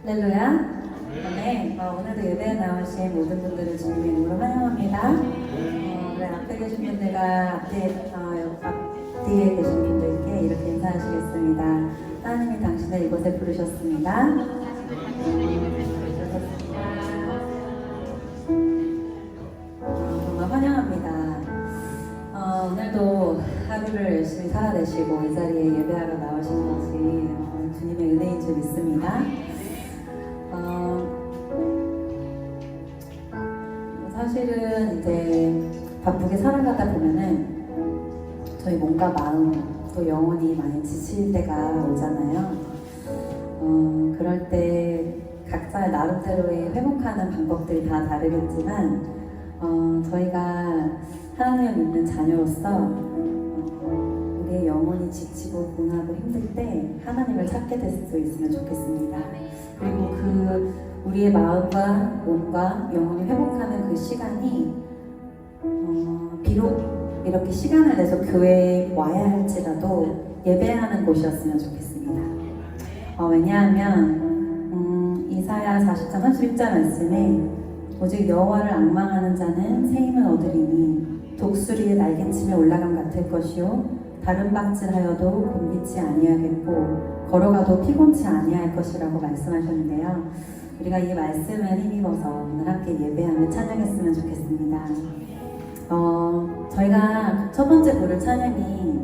할렐루야. 네, 오늘도 예배에 나오신 모든 분들을 주님의 이름으로 환영합니다. 우리 앞에 계신 분들과 앞뒤에 계신 분들께 이렇게 인사하시겠습니다. 하나님이 당신을 이곳에 부르셨습니다. 정말 환영합니다. 오늘도 하루를 열심히 살아내시고 이 자리에 예배하러 나오신 것이 주님의 은혜인 줄 믿습니다. 사실은 이제 바쁘게 살아가다 보면은 저희 몸과 마음 또 영혼이 많이 지칠 때가 오잖아요. 그럴 때 각자의 나름대로의 회복하는 방법들이 다 다르겠지만 저희가 하나님을 믿는 자녀로서 우리의 영혼이 지치고 고나고 힘들 때 하나님을 찾게 될 수 있으면 좋겠습니다. 그리고 우리의 마음과 몸과 영혼이 회복하는 그 시간이 비록 이렇게 시간을 내서 교회에 와야 할지라도 예배하는 곳이었으면 좋겠습니다. 왜냐하면 이사야 40장 31절 말씀에 오직 여호와를 앙망하는 자는 새 힘을 얻으리니 독수리의 날개침에 올라감 같을 것이요 다른 박질하여도 곤비치 아니하겠고 걸어가도 피곤치 아니할 것이라고 말씀하셨는데요. 우리가 이 말씀을 힘입어서 오늘 함께 예배하며 찬양했으면 좋겠습니다. 저희가 첫 번째 부를 찬양이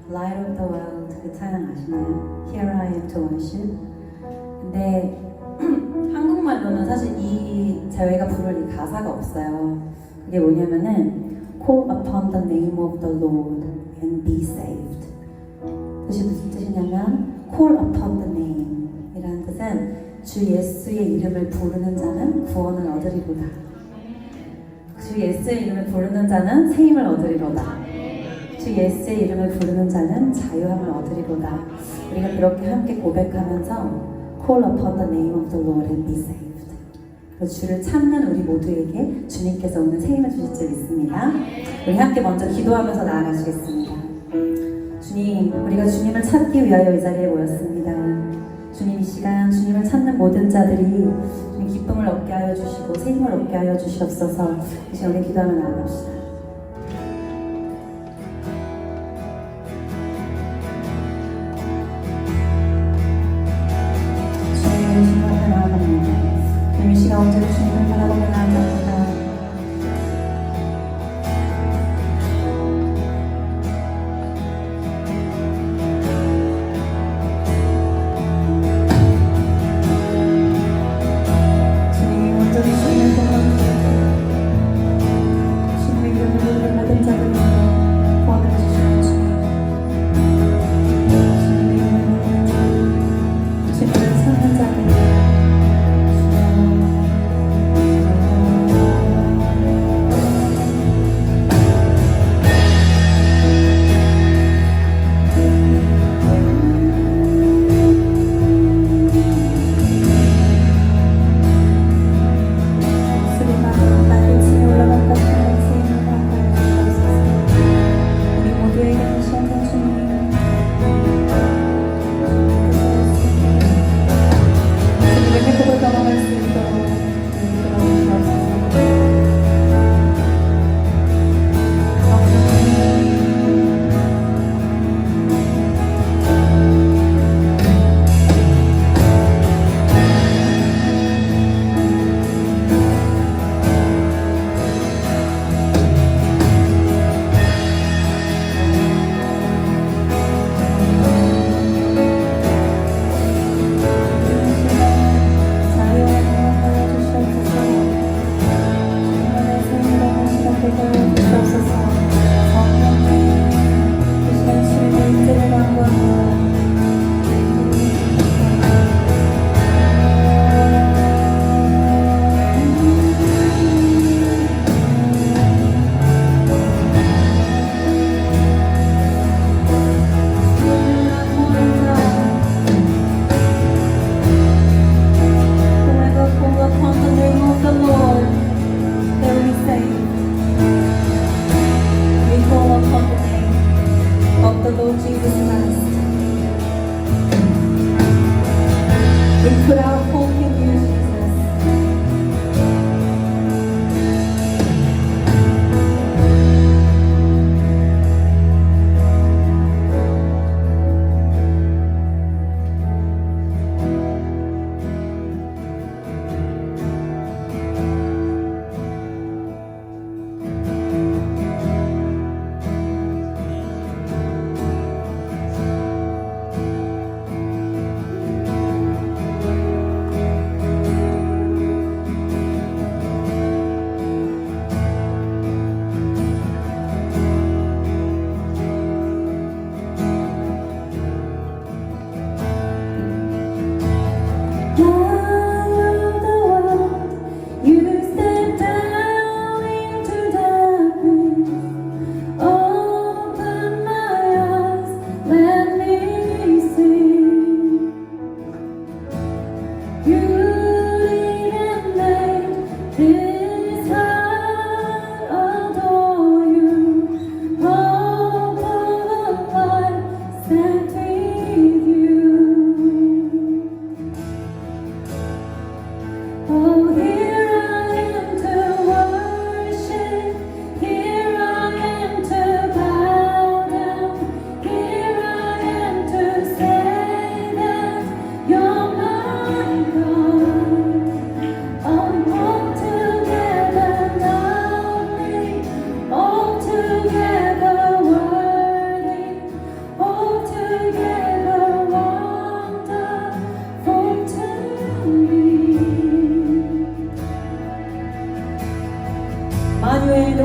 Light of the World 그 찬양 아시나요? Here I am to worship. 근데 한국말로는 사실 저희가 부를 이 가사가 없어요. 그게 뭐냐면은 Call upon the name of the Lord and be saved. 뜻이 무슨 뜻이냐면 Call upon the name 이라는 뜻은 주 예수의 이름을 부르는 자는 구원을 얻으리로다. 주 예수의 이름을 부르는 자는 새 힘을 얻으리로다. 주 예수의 이름을 부르는 자는 자유함을 얻으리로다. 우리가 그렇게 함께 고백하면서 Call upon the name of the Lord and be saved. 주를 찾는 우리 모두에게 주님께서 오늘 새 힘을 주실 줄 믿습니다. 우리 함께 먼저 기도하면서 나아가시겠습니다. 주님, 우리가 주님을 찾기 위하여 이 자리에 모였습니다. 주님, 이 시간 주님을 찾는 모든 자들이 주님 기쁨을 얻게 하여 주시고 새 힘을 얻게 하여 주시옵소서. 이 시간 우리 기도하며 나아갑시다. 주님을 나아갑니다. 주님, 이 시간 언제나 주님을 바라보며 나아갑니다. 주님을 찾는 자들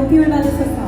높임을 받으소서.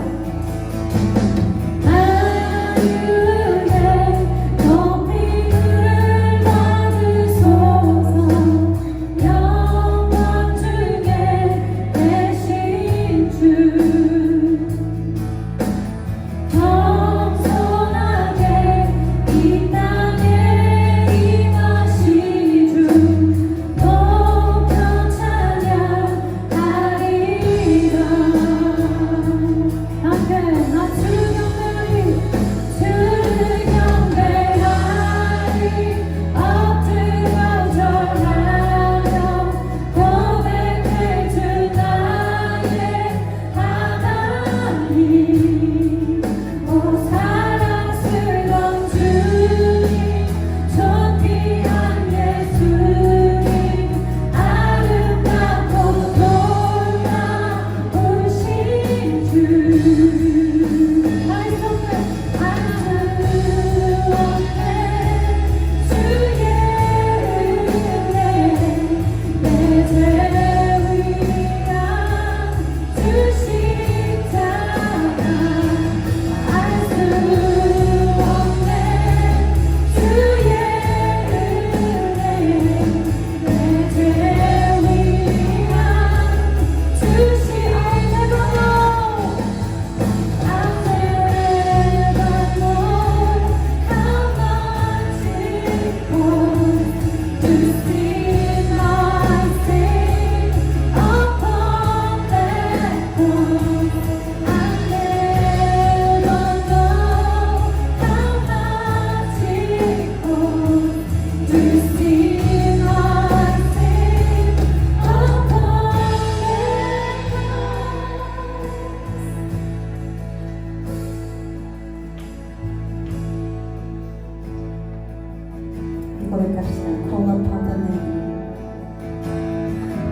고백합시다. Call upon the name.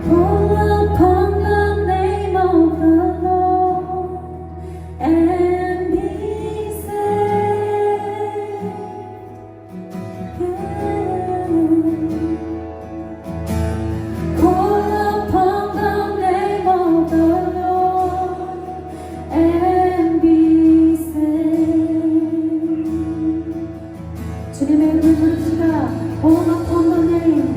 Call upon the name of the Lord and be saved. Call upon the name of the Lord and be saved. 주님의 이름을 부릅시다. Call upon the name.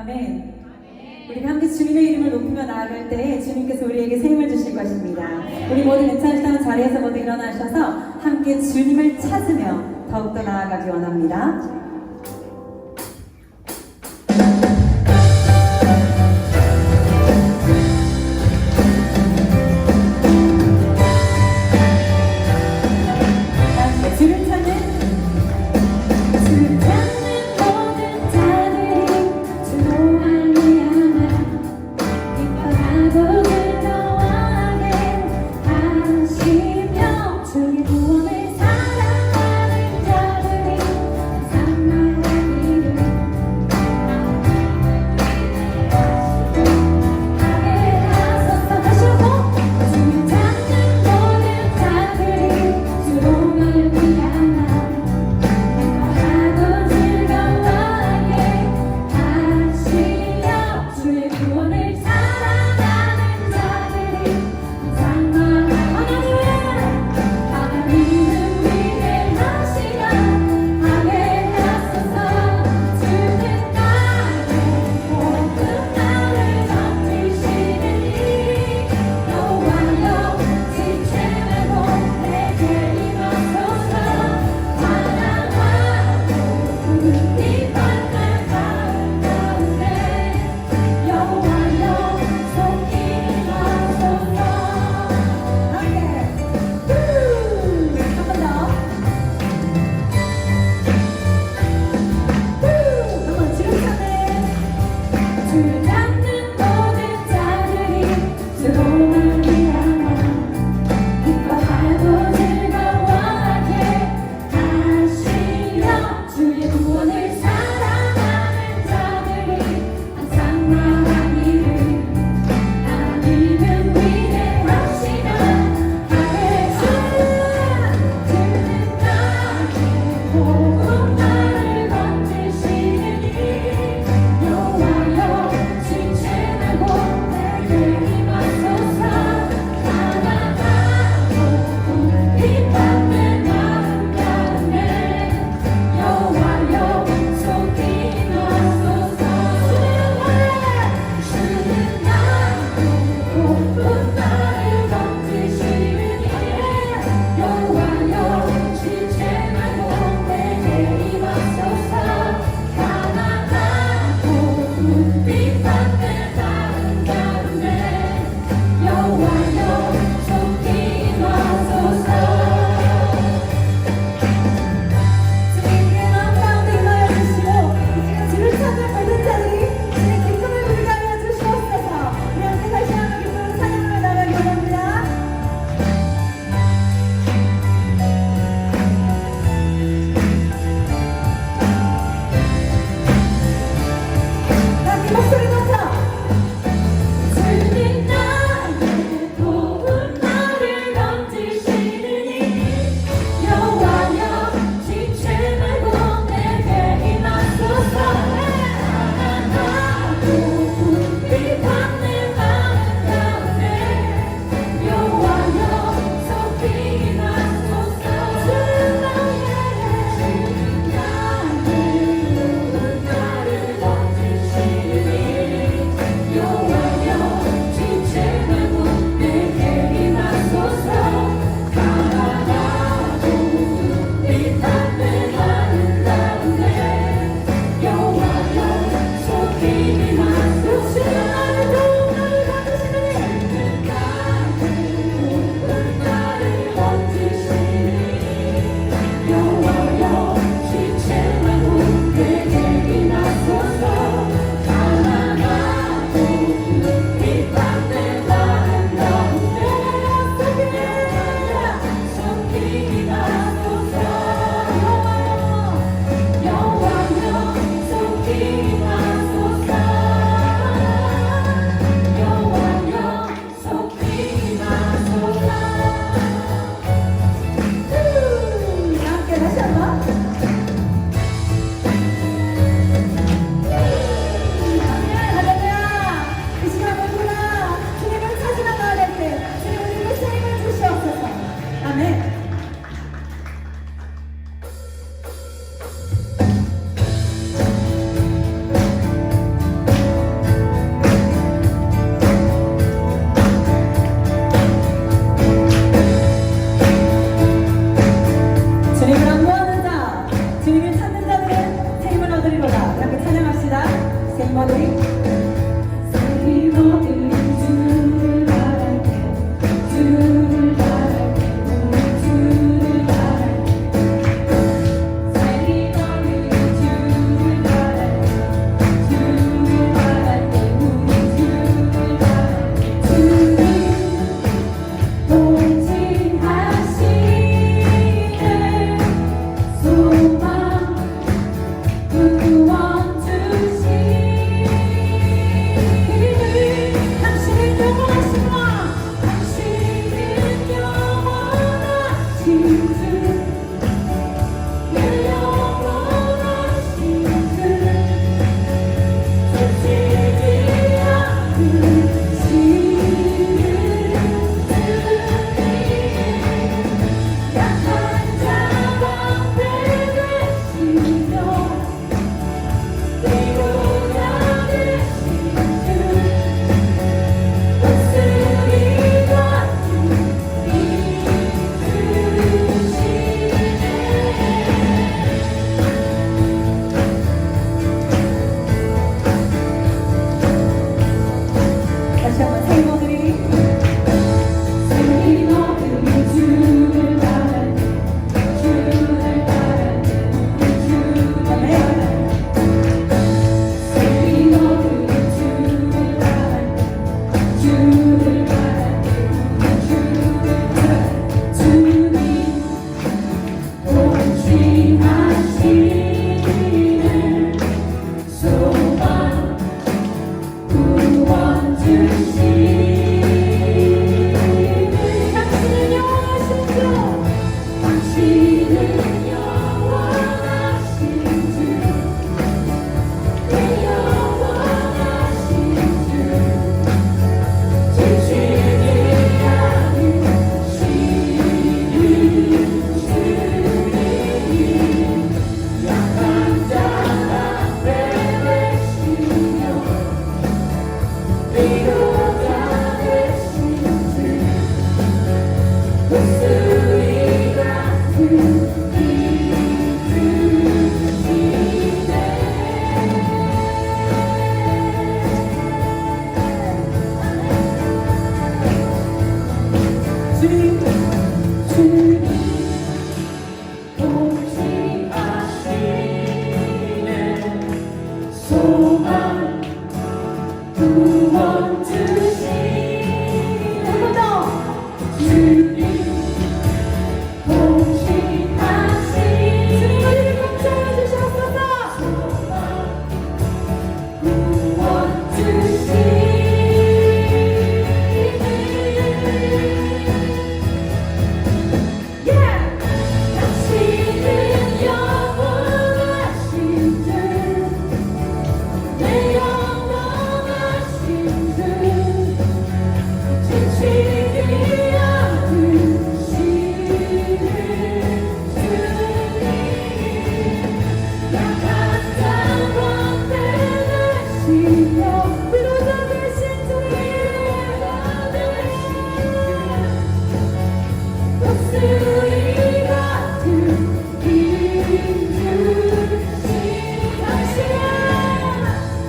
아멘. 우리가 함께 주님의 이름을 높이며 나아갈 때 주님께서 우리에게 새 힘을 주실 것입니다. 우리 모두 괜찮으시다면 자리에서 모두 일어나셔서 함께 주님을 찾으며 더욱더 나아가기 원합니다. 주를 찾는 모든 자들이 주로 말미암아 기뻐하고 즐거워하게 하시며 주의 구원을 사랑하는 자들이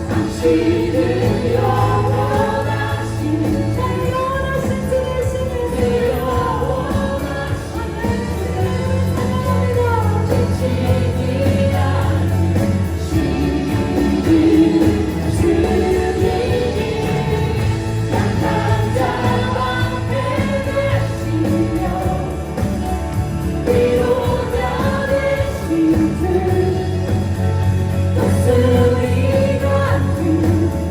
당신은 영원하신 또 소리 같은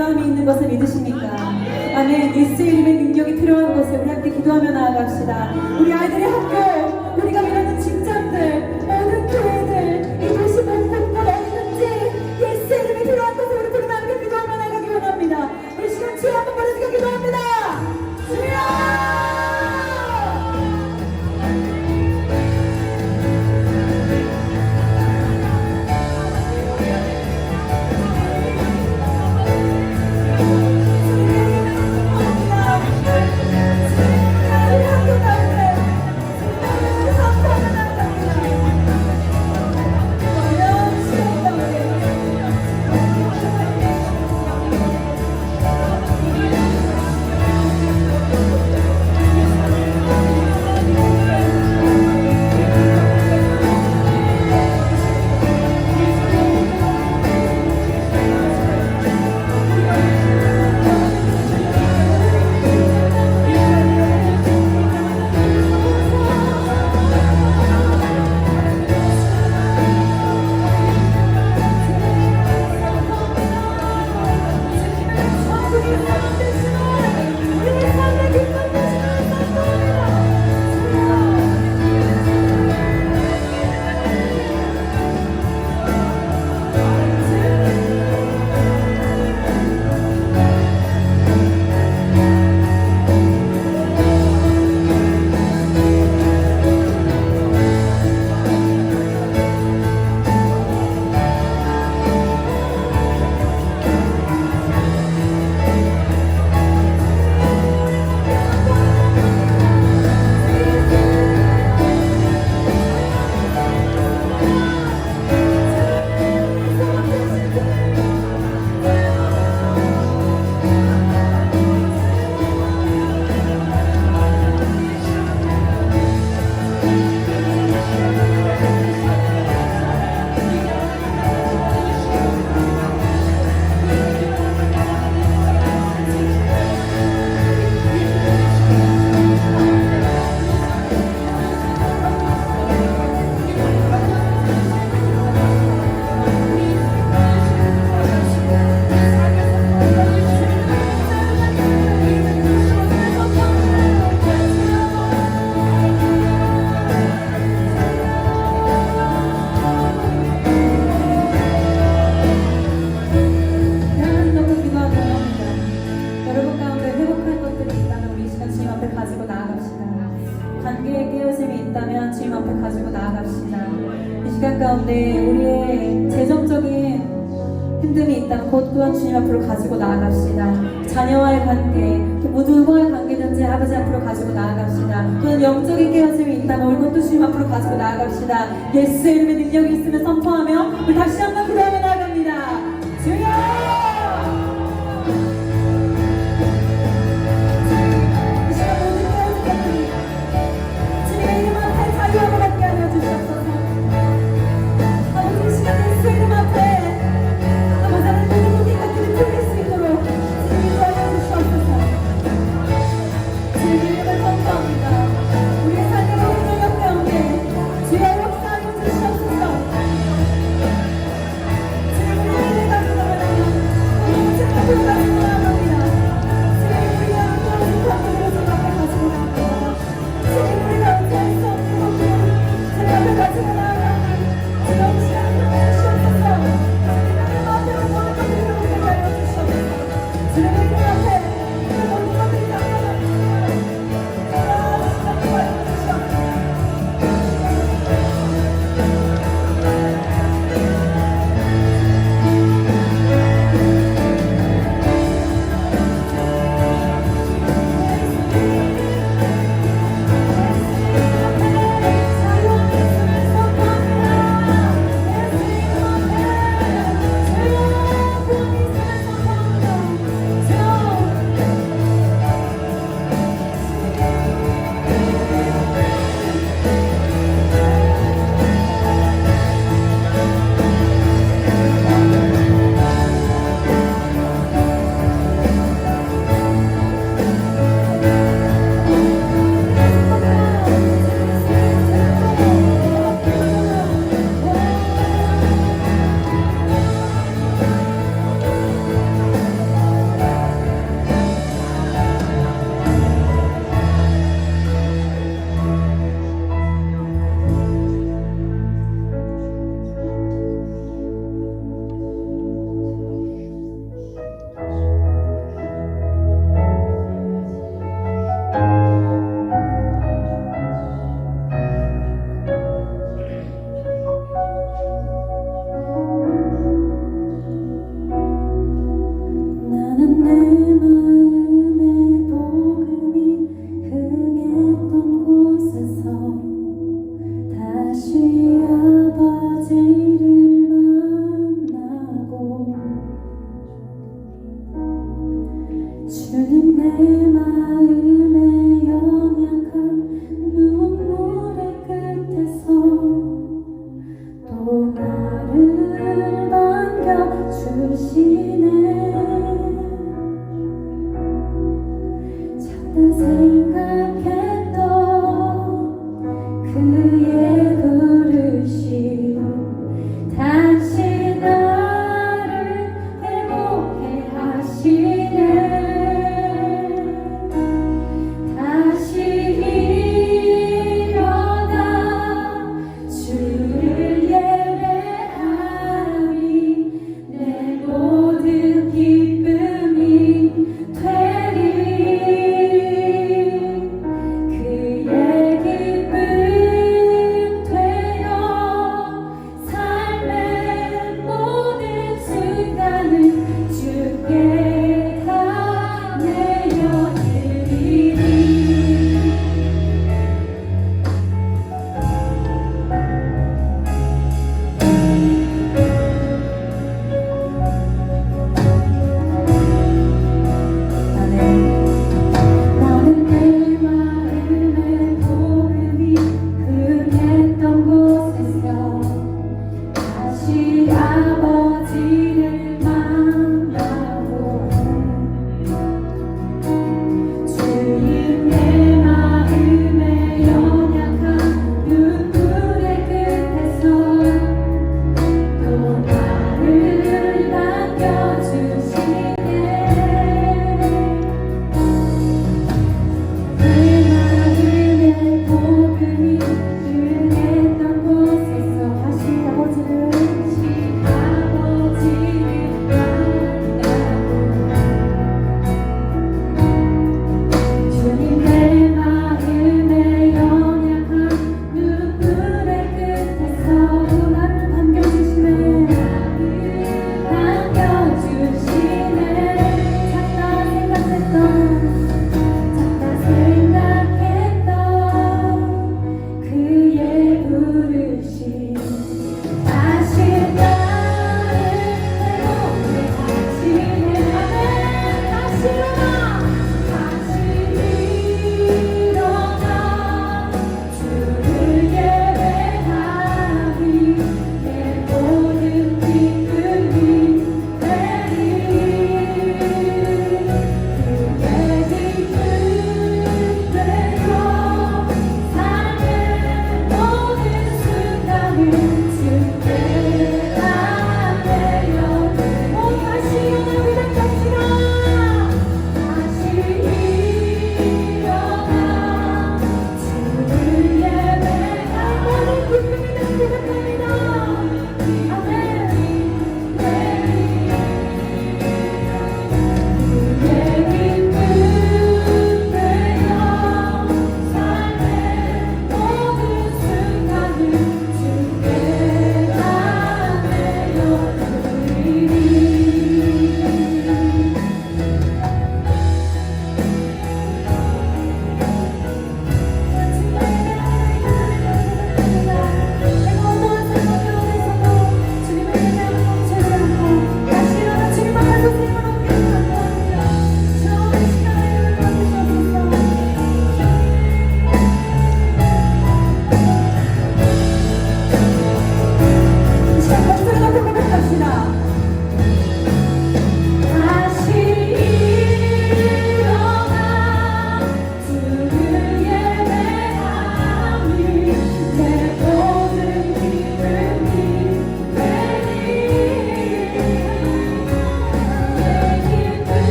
자유함이 있는 것을 믿으십니까? 아멘. 예수 이름의 능력이 필요한 곳에 우리 함께 기도하며 나아갑시다. 우리 아이들의 학교, 우리가 일하는 직장들, 모든 교회들, 이 도시 곳곳 어디든지 예수 이름이 필요한 곳에 우리 부르며 함께 기도하며 나가기 원합니다. 우리 시간 주여 한번 보내주겨 기도합니다. 주여! 가운데 우리의 재정적인 힘듦이 있다면 곧 또한 주님 앞으로 가지고 나아갑시다. 자녀와의 관계, 또 누구와의 관계든지 아버지 앞으로 가지고 나아갑시다. 또는 영적인 깨어짐이 있다면 그것도 주님 앞으로 가지고 나아갑시다. 예수 이름의 능력이 있으면 선포하며 우리 다시 한번 기도하며 나아갑니다. 주여! 주님 내 마음에 연약한 눈물의 끝에서 또 나를 반겨주시네. 잠깐 생각했던 그의 부르심 다시 나를 회복해 하시네.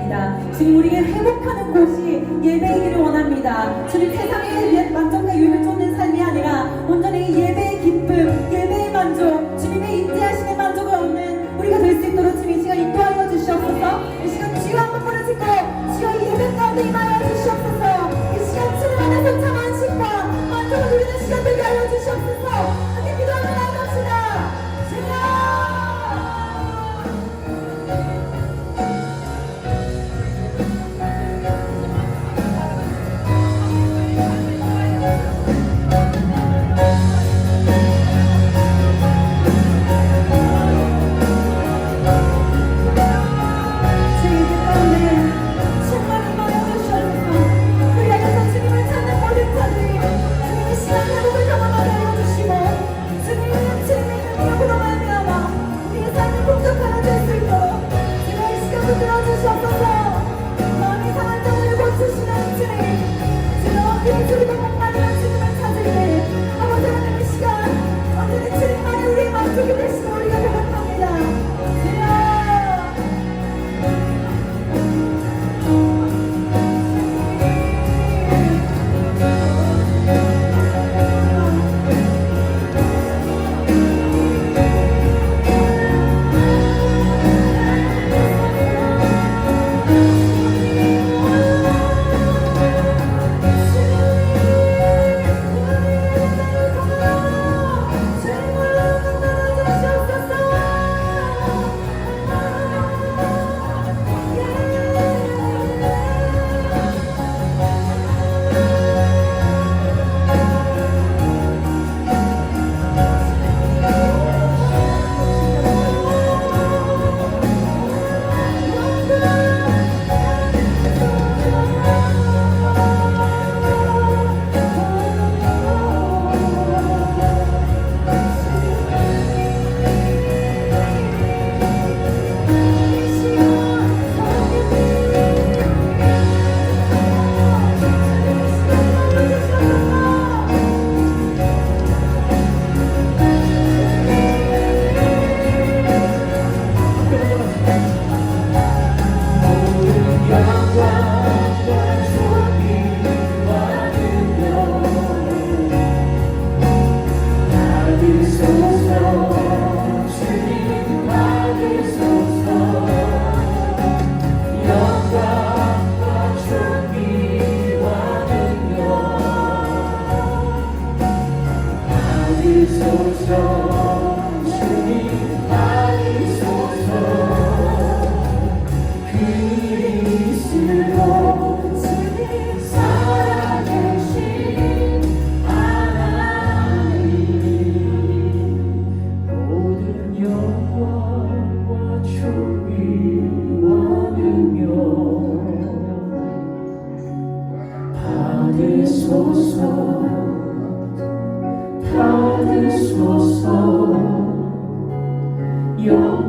원합니다. 주님 우리에게 회복하는 곳이 예배이기를 원합니다. 주님 세상의 만족과 유익을 쫓는 삶이 아니라 온전히 예배의 기쁨, 예배의 만족, 주님의 인지하심의 만족을 얻는 우리가 될 수 있도록 주님 이 시간 인도하여 주시옵소서. 이 시간 주여 한번 부르짖고 주여 이 예배 가운데 임하여 주시옵소서. 이 시간 주님 안에서 참 안식과 만족을 누리는 시간 되게 하여 주시옵소서. 함께 기도하며 나아갑시다. 주여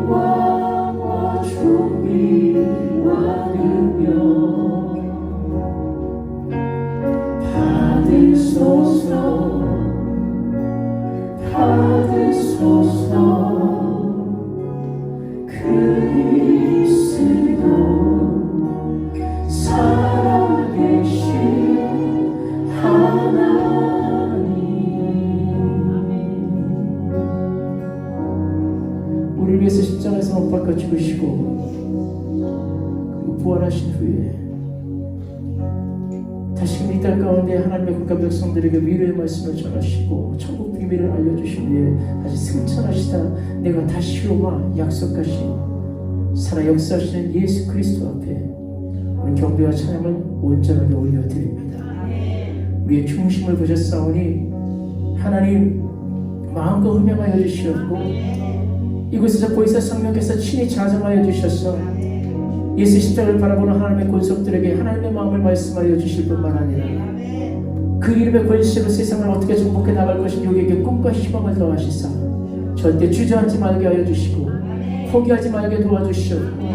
영광과 존귀와 능력 받으소서 받으소서 그리스도 살아계신 하나님 우리를 위해서 십자가에서 못 박아 죽으시고 그리고 부활하신 후에 다시금 이 땅 가운데 하나님의 국가 백성들에게 위로의 말씀을 전하시고 천국 비밀을 알려주신 후에 다시 승천하시다 내가 다시 오마 약속하신 살아 역사하시는 예수 그리스도 앞에 우리 경배와 찬양을 온전하게 올려드립니다. 우리의 중심을 보셨사오니 하나님 마음껏 흠명하여 주시었고 이곳에서 보이사 성령께서 친히 자정하여 주셔서 예수 십자가를 바라보는 하나님의 권속들에게 하나님의 마음을 말씀하여 주실 뿐만 아니라 그 이름의 권세로 세상을 어떻게 정복해 나갈 것인지 우리에게 꿈과 희망을 더하시사 절대 주저앉지 말게 하여 주시고 포기하지 말게 도와주시옵고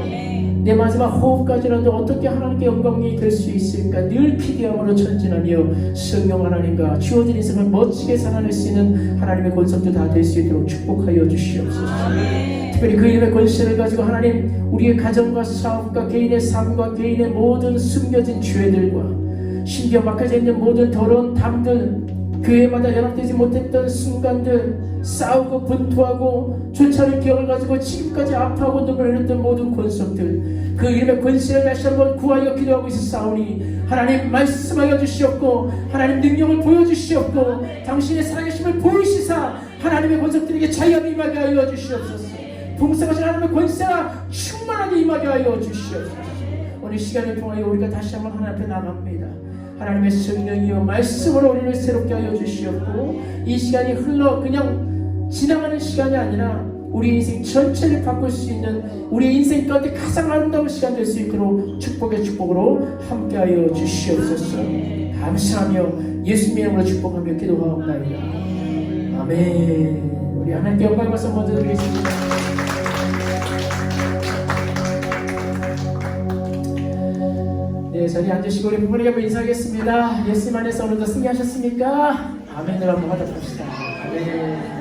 내 마지막 호흡까지라도 어떻게 하나님께 영광이 될 수 있을까 늘 기대함으로 전진하며 성령 하나님과 주어진 인생을 멋지게 살아낼 수 있는 하나님의 권속도 다 될 수 있도록 축복하여 주시옵소서. 특별히 그 이름의 권세를 가지고 하나님 우리의 가정과 사업과 개인의 삶과 개인의 모든 숨겨진 죄들과 심지어 막혀져 있는 모든 더러운 담들 교회마다 연합되지 못했던 순간들 싸우고 분투하고 조차를 기억을 가지고 지금까지 아파하고 눈물을 흘렸던 모든 권속들 그 이름의 권세를 다시 한번 구하여 기도하고 있사오니 하나님 말씀하여 주시옵고 하나님 능력을 보여주시옵고 당신의 살아계심을 보이시사 하나님의 권속들에게 자유함이 임하게 하여 주시옵소서. 풍성하신 하나님의 권세가 충만하게 임하게 하여 주시옵소서. 오늘 시간을 통하여 우리가 다시 한번 하나님 앞에 나갑니다. 하나님의 성령이여 말씀으로 우리를 새롭게 하여 주시옵고 이 시간이 흘러 그냥 지나가는 시간이 아니라 우리 인생 전체를 바꿀 수 있는 우리 인생 가운데 가장 아름다운 시간 될 수 있도록 축복의 축복으로 함께하여 주시옵소서. 감사하며 예수님의 이름으로 축복하며 기도하옵나이다. 아멘. 우리 하나님께 영광의 말씀 먼저 드리겠습니다. 네, 자리에 앉으시고 우리 부모님께 한번 인사하겠습니다. 예수님 안에서 오늘도 승리하셨습니까? 아멘을 한번 하도록 합시다. 아멘.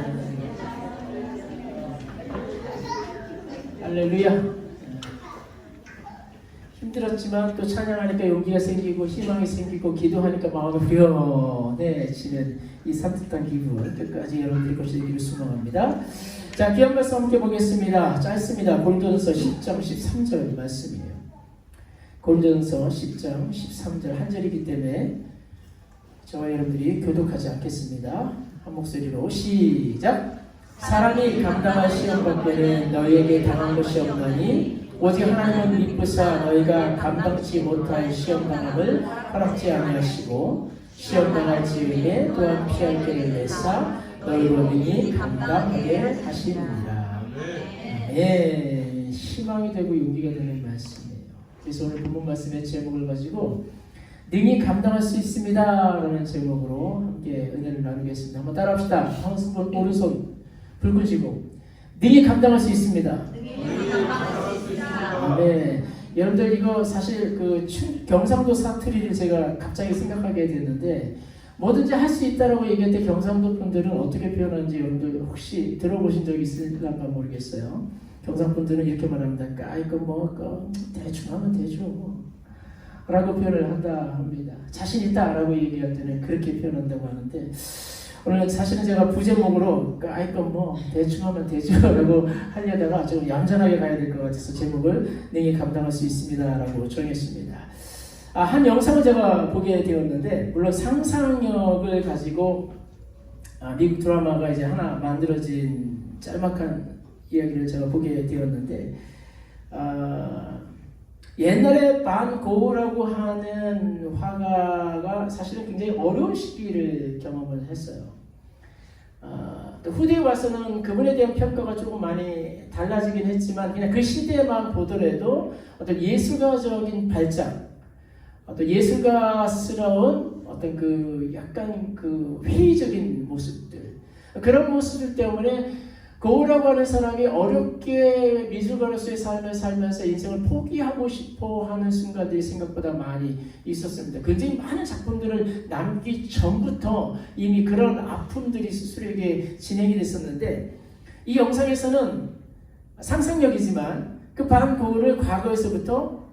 할렐루야. 힘들었지만 또 찬양하니까 용기가 생기고 희망이 생기고 기도하니까 마음이 후련해지는 이 산뜻한 기분 끝까지 여러분들이 거시기를 소망합니다. 자, 귀한 말씀 함께 보겠습니다. 짧습니다. 고린도전서 10장 13절 말씀이에요. 고린도전서 10장 13절 한 절이기 때문에 저와 여러분들이 교독하지 않겠습니다. 한 목소리로 시작. 사람이 감당할 시험 밖에는 너희에게 당한 것이 없나니 오직 하나님은 미쁘사 너희가 감당치 못할 시험 당함을 허락지 아니하시고 시험 당할 즈음에 또한 피할 길을 내사 너희로 능히 감당하게 하시느니라. 예, 희망이 되고 용기가 되는 말씀이에요. 그래서 오늘 본문 말씀의 제목을 가지고 능히 감당할 수 있습니다 라는 제목으로 함께 은혜를 나누겠습니다. 한번 따라합시다. 한손 오른손 불 끄시고 능히 감당할 수 있습니다. 네, 여러분들 이거 사실 그 경상도 사투리를 제가 갑자기 생각하게 됐는데 뭐든지 할 수 있다라고 얘기할 때 경상도 분들은 어떻게 표현하는지 여러분들 혹시 들어보신 적 있을까 모르겠어요. 경상분들은 이렇게 말합니다. 이거 뭐 대충 하면 되죠 라고 표현을 한다 합니다. 자신 있다 라고 얘기할 때는 그렇게 표현한다고 하는데 오늘 사실은 제가 부제목으로 이거 뭐 대충 하면 되죠 라고 하려다가 좀 얌전하게 가야 될 것 같아서 제목을 능히 감당할 수 있습니다 라고 정했습니다. 한 영상을 제가 보게 되었는데 물론 상상력을 가지고 미국 드라마가 이제 하나 만들어진 짤막한 이야기를 제가 보게 되었는데 옛날에 반 고흐라고 하는 화가가 사실은 굉장히 어려운 시기를 경험을 했어요. 또 후대에 와서는 그분에 대한 평가가 조금 많이 달라지긴 했지만 그냥 그 시대만 보더라도 어떤 예술가적인 발전, 어떤 예술가스러운 어떤 그 약간 그 회의적인 모습들 그런 모습들 때문에 고흐라고 하는 사람이 어렵게 미술가로서의 삶을 살면서 인생을 포기하고 싶어 하는 순간들이 생각보다 많이 있었습니다. 굉장히 많은 작품들을 남기 전부터 이미 그런 아픔들이 스스로에게 진행이 됐었는데 이 영상에서는 상상력이지만 그 반 고흐를 과거에서부터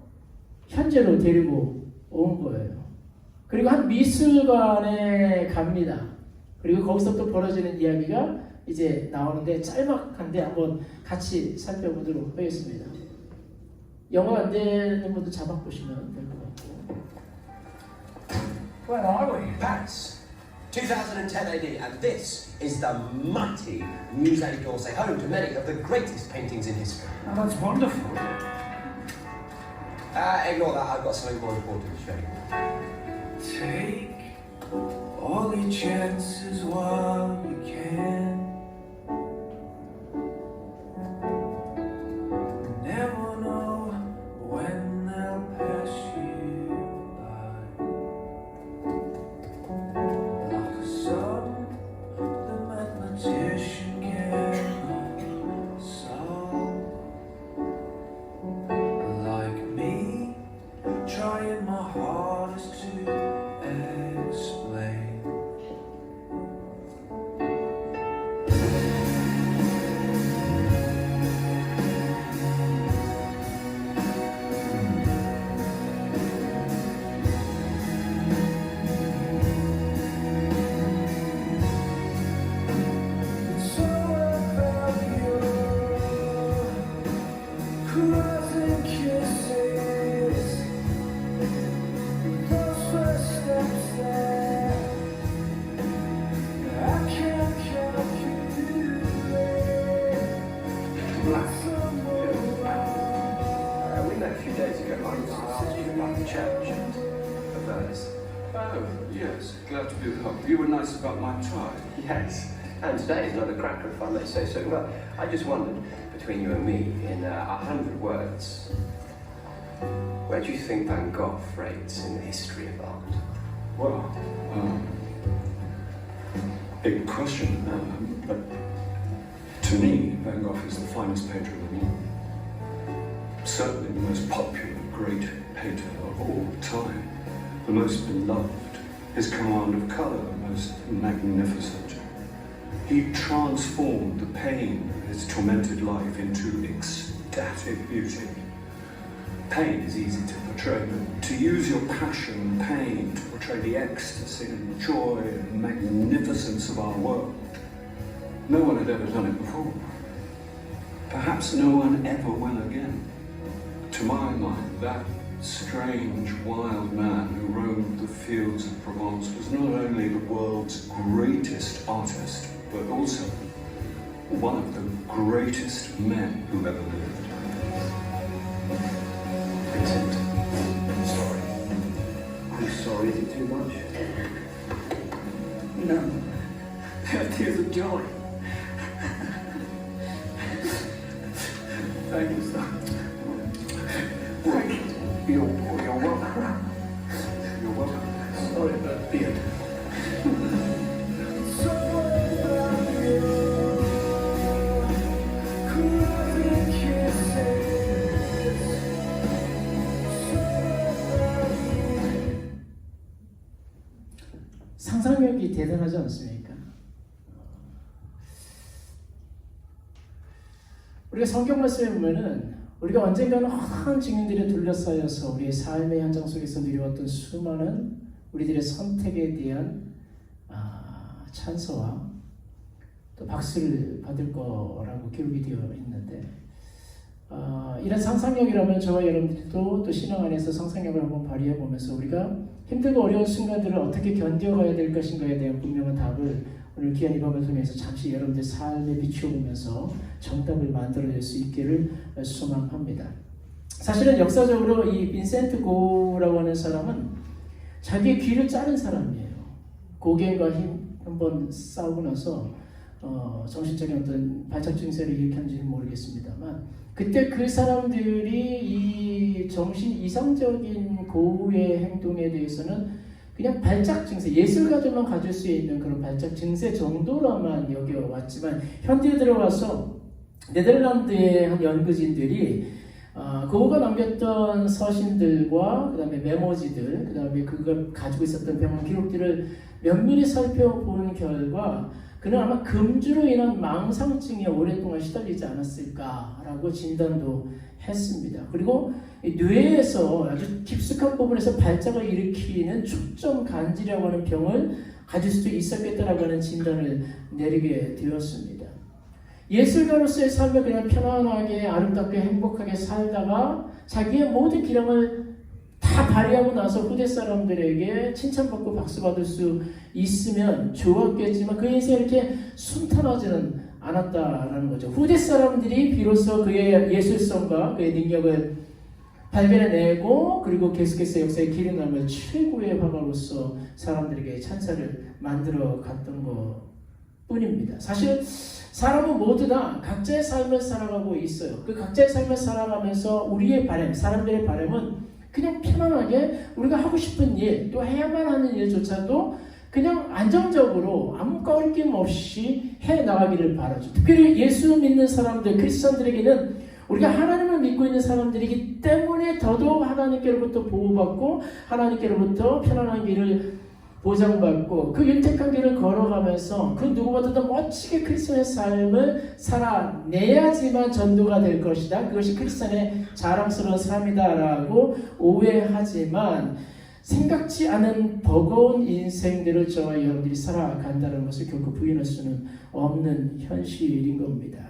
현재로 데리고 온 거예요. 그리고 한 미술관에 갑니다. 그리고 거기서부터 벌어지는 이야기가 이제 나오는데 짤막한데 한번 같이 살펴보도록 하겠습니다. 영어 안 되는 분들 자막 보시면 될 것 같고. Where are we? Paris, 2010 AD, and this is the mighty Musée d'Orsay, home to many of the greatest paintings in history. Oh, that's wonderful. Ignore that, I've got something more important to show you. Take all your chances while you can. Never know when they'll pass you by. Like a song the mathematician cannot solve. Like Yes, glad to be of help. You were nice about my tie. Yes, and today is another cracker, if I may say so. Well, I just wondered, between you and me, in 100 words, where do you think Van Gogh rates in the history of art? Well, big question, but to me, Van Gogh is the finest painter of them all. Certainly the most popular, great painter of all time. The most beloved. His command of colour, most magnificent. He transformed the pain of his tormented life into ecstatic beauty. Pain is easy to portray, but to use your passion and pain to portray the ecstasy and joy and magnificence of our world, no one had ever done it before. Perhaps no one ever will again. To my mind, that strange, wild man who roamed the fields of Provence was not only the world's greatest artist, but also one of the greatest men who ever lived. Vincent, I'm sorry. I'm sorry, is it too much? No, they're tears of joy. Thank you, sir. You're welcome. You're welcome. Sorry about beard. 상상력이 대단하지 않습니까? 우리가 성경 말씀에 보면은 우리가 언젠가는 험한 증인들에 둘러싸여서 우리의 삶의 현장 속에서 누려왔던 수많은 우리들의 선택에 대한 찬서와 또 박수를 받을 거라고 기록이 되어 있는데 이런 상상력이라면 저와 여러분들도 또 신앙 안에서 상상력을 한번 발휘해 보면서 우리가 힘들고 어려운 순간들을 어떻게 견뎌가야 될 것인가에 대한 분명한 답을 오늘 귀한 이 밤을 통해서 잠시 여러분들 삶에 비추어 보면서 정답을 만들어낼 수 있기를 소망합니다. 사실은 역사적으로 이 빈센트 고라고 하는 사람은 자기의 귀를 자른 사람이에요. 고갱과 한번 싸우고 나서 정신적인 어떤 발작 증세를 일으켰는지는 모르겠습니다만 그때 그 사람들이 이 정신 이상적인 고우의 행동에 대해서는 그냥 발작 증세, 예술가들만 가질 수 있는 그런 발작 증세 정도로만 여겨왔지만 현대에 들어와서 네덜란드의 한 연구진들이 고우가 남겼던 서신들과 그 다음에 메모지들, 그 다음에 그걸 가지고 있었던 병원 기록들을 면밀히 살펴본 결과 그는 아마 금주로 인한 망상증에 오랫동안 시달리지 않았을까라고 진단도 했습니다. 그리고 뇌에서 아주 깊숙한 부분에서 발작을 일으키는 축전 간질이라고 하는 병을 가질 수도 있었겠다라고 하는 진단을 내리게 되었습니다. 예술가로서의 삶을 그냥 편안하게 아름답게 행복하게 살다가 자기의 모든 기량을 다 발휘하고 나서 후대 사람들에게 칭찬받고 박수받을 수 있으면 좋았겠지만 그 인생이 이렇게 순탄하지는 않았다라는 거죠. 후대 사람들이 비로소 그의 예술성과 그의 능력을 발견해내고 그리고 계속해서 역사의 길을 남을 최고의 화가로서 사람들에게 찬사를 만들어 갔던 것 뿐입니다. 사실 사람은 모두 다 각자의 삶을 살아가고 있어요. 그 각자의 삶을 살아가면서 우리의 바람, 사람들의 바람은 그냥 편안하게 우리가 하고 싶은 일, 또 해야만 하는 일조차도 그냥 안정적으로 아무 꺼리낌 없이 해나가기를 바라죠. 특별히 예수 믿는 사람들, 크리스천들에게는 우리가 하나님을 믿고 있는 사람들이기 때문에 더더욱 하나님께로부터 보호받고 하나님께로부터 편안한 길을 보장받고 그 윤택한 길을 걸어가면서 그 누구보다도 멋지게 크리스천의 삶을 살아내야지만 전도가 될 것이다. 그것이 크리스천의 자랑스러운 삶이다라고 오해하지만 생각지 않은 버거운 인생들을 저와 여러분들이 살아간다는 것을 결코 부인할 수는 없는 현실인 겁니다.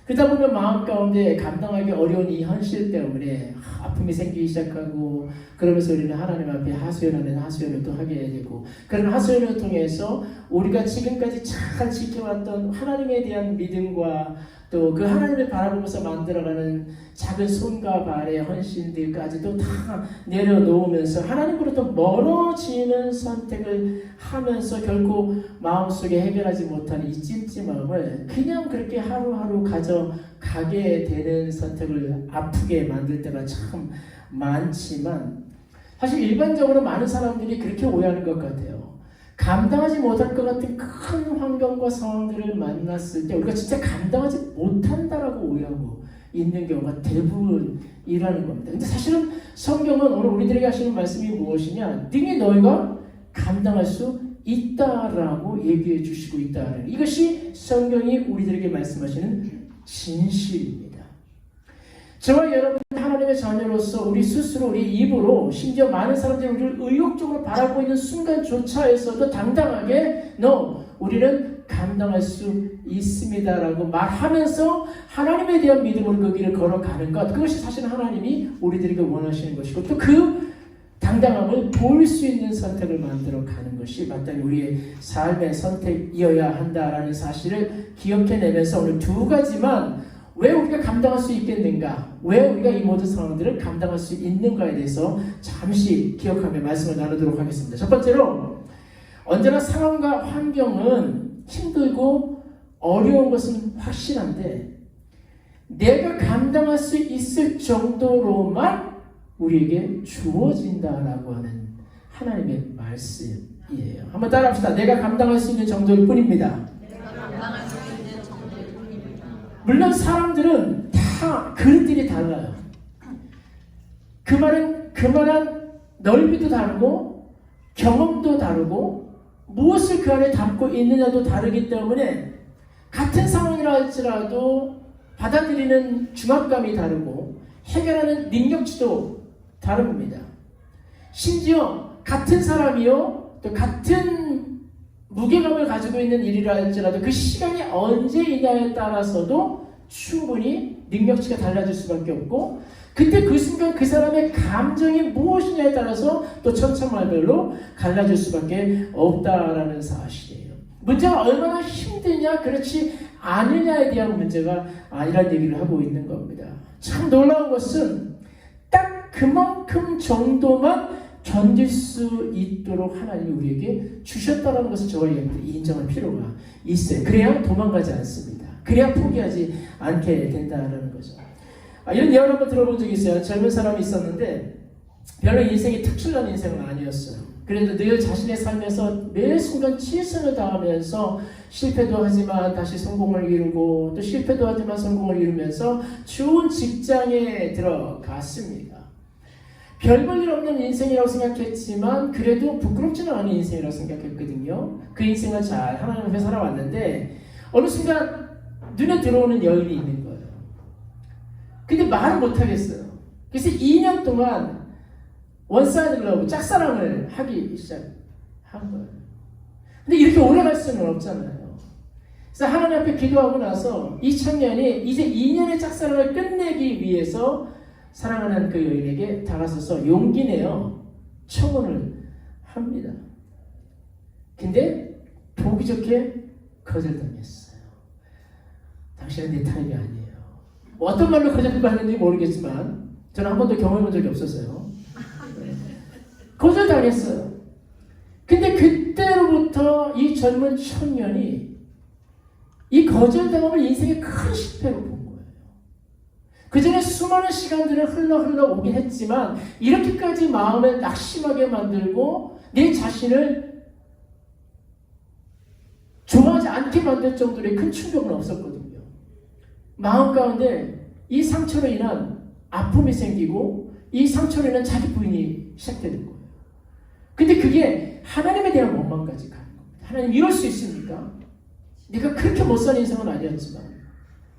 그러다 보면 마음 가운데 감당하기 어려운 이 현실 때문에 아픔이 생기기 시작하고 그러면서 우리는 하나님 앞에 하소연하는 하소연을 또 하게 되고 그런 하소연을 통해서 우리가 지금까지 잘 지켜왔던 하나님에 대한 믿음과 또 그 하나님을 바라보면서 만들어가는 작은 손과 발의 헌신들까지도 다 내려놓으면서 하나님으로부터 멀어지는 선택을 하면서 결코 마음속에 해결하지 못한 이 찜찜함을 그냥 그렇게 하루하루 가져가게 되는 선택을 아프게 만들 때가 참 많지만, 사실 일반적으로 많은 사람들이 그렇게 오해하는 것 같아요. 감당하지 못할 것 같은 큰 환경과 상황들을 만났을 때 우리가 진짜 감당하지 못한다라고 오해하고 있는 경우가 대부분이라는 겁니다. 근데 사실은 성경은 오늘 우리들에게 하시는 말씀이 무엇이냐? 능히 너희가 감당할 수 있다라고 얘기해 주시고 있다는, 이것이 성경이 우리들에게 말씀하시는 진실입니다. 저와 여러분 하나님의 자녀로서 우리 스스로 우리 입으로, 심지어 많은 사람들이 우리를 의욕적으로 바라보고 있는 순간조차에서도 당당하게 우리는 감당할 수 있습니다라고 말하면서 하나님에 대한 믿음으로 그 길을 걸어가는 것, 그것이 사실 하나님이 우리들에게 원하시는 것이고, 또 그 당당함을 보일 수 있는 선택을 만들어 가는 것이 마땅히 우리의 삶의 선택이어야 한다라는 사실을 기억해내면서 오늘 두 가지만, 왜 우리가 감당할 수 있겠는가? 왜 우리가 이 모든 상황들을 감당할 수 있는가에 대해서 잠시 기억하며 말씀을 나누도록 하겠습니다. 첫 번째로, 언제나 상황과 환경은 힘들고 어려운 것은 확실한데 내가 감당할 수 있을 정도로만 우리에게 주어진다라고 하는 하나님의 말씀이에요. 한번 따라합시다. 내가 감당할 수 있는 정도일 뿐입니다. 물론 사람들은 다 그릇들이 달라요. 그 말은 그만한 넓이도 다르고 경험도 다르고 무엇을 그 안에 담고 있느냐도 다르기 때문에 같은 상황이라 할지라도 받아들이는 중압감이 다르고 해결하는 능력치도 다릅니다. 심지어 같은 사람이요, 또 같은 무게감을 가지고 있는 일이라 할지라도 그 시간이 언제이냐에 따라서도 충분히 능력치가 달라질 수밖에 없고, 그때 그 순간 그 사람의 감정이 무엇이냐에 따라서 또 천차만별로 갈라질 수밖에 없다라는 사실이에요. 문제가 얼마나 힘드냐, 그렇지 않느냐에 대한 문제가 아니란 얘기를 하고 있는 겁니다. 참 놀라운 것은 딱 그만큼 정도만 견딜 수 있도록 하나님이 우리에게 주셨다는 것을 저와 여러분들이 인정할 필요가 있어요. 그래야 도망가지 않습니다. 그래야 포기하지 않게 된다는 거죠. 이런 예언 한번 들어본 적이 있어요. 젊은 사람이 있었는데 별로 인생이 특출난 인생은 아니었어요. 그래도 늘 자신의 삶에서 매 순간 치승을 당하면서 실패도 하지만 다시 성공을 이루고 또 실패도 하지만 성공을 이루면서 좋은 직장에 들어갔습니다. 별 볼 일 없는 인생이라고 생각했지만 그래도 부끄럽지는 않은 인생이라고 생각했거든요. 그 인생을 잘 하나님 앞에 살아왔는데 어느 순간 눈에 들어오는 여인이 있는 거예요. 근데 말을 못하겠어요. 그래서 2년 동안 원사이드 러브, 짝사랑을 하기 시작한 거예요. 근데 이렇게 오래 갈 수는 없잖아요. 그래서 하나님 앞에 기도하고 나서 이 청년이 이제 2년의 짝사랑을 끝내기 위해서 사랑하는 그 여인에게 다가서서 용기 내어 청혼을 합니다. 근데 보기 좋게 거절당했어요. 당신은 내 타입이 아니에요. 뭐 어떤 말로 거절받는지 모르겠지만 저는 한 번도 경험해본 적이 없었어요. 거절당했어요. 근데 그때로부터 이 젊은 청년이 이 거절당함을 인생의 큰 실패로 본 거예요. 그 전에 수많은 시간들을 흘러 오긴 했지만 이렇게까지 마음을 낙심하게 만들고 내 자신을 좋아하지 않게 만들 정도의 큰 충격은 없었거든요. 마음 가운데 이 상처로 인한 아픔이 생기고 이 상처로 인한 자기 부인이 시작되는 거예요. 근데 그게 하나님에 대한 원망까지 가는 겁니다. 하나님 이럴 수 있습니까? 내가 그렇게 못 사는 인생은 아니었지만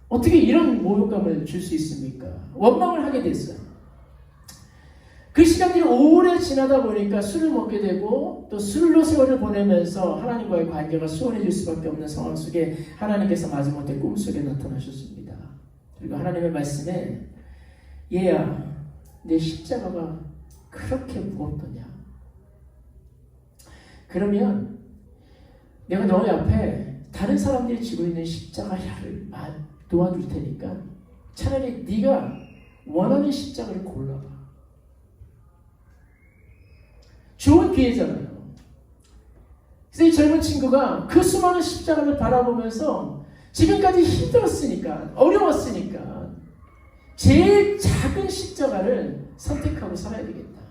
어떻게 이런 모욕감을 줄 수 있습니까? 원망을 하게 됐어요. 그 시간들이 오래 지나다 보니까 술을 먹게 되고 또 술로 세월을 보내면서 하나님과의 관계가 수월해질 수밖에 없는 상황 속에 하나님께서 마지못해 꿈속에 나타나셨습니다. 그리고 하나님의 말씀에 얘야 내 십자가가 그렇게 무겁더냐? 그러면 내가 너희 앞에 다른 사람들이 지고 있는 십자가를 도와줄 테니까 차라리 네가 원하는 십자가를 골라봐. 좋은 기회잖아요. 그래서 이 젊은 친구가 그 수많은 십자가를 바라보면서 지금까지 힘들었으니까, 어려웠으니까 제일 작은 십자가를 선택하고 살아야 되겠다.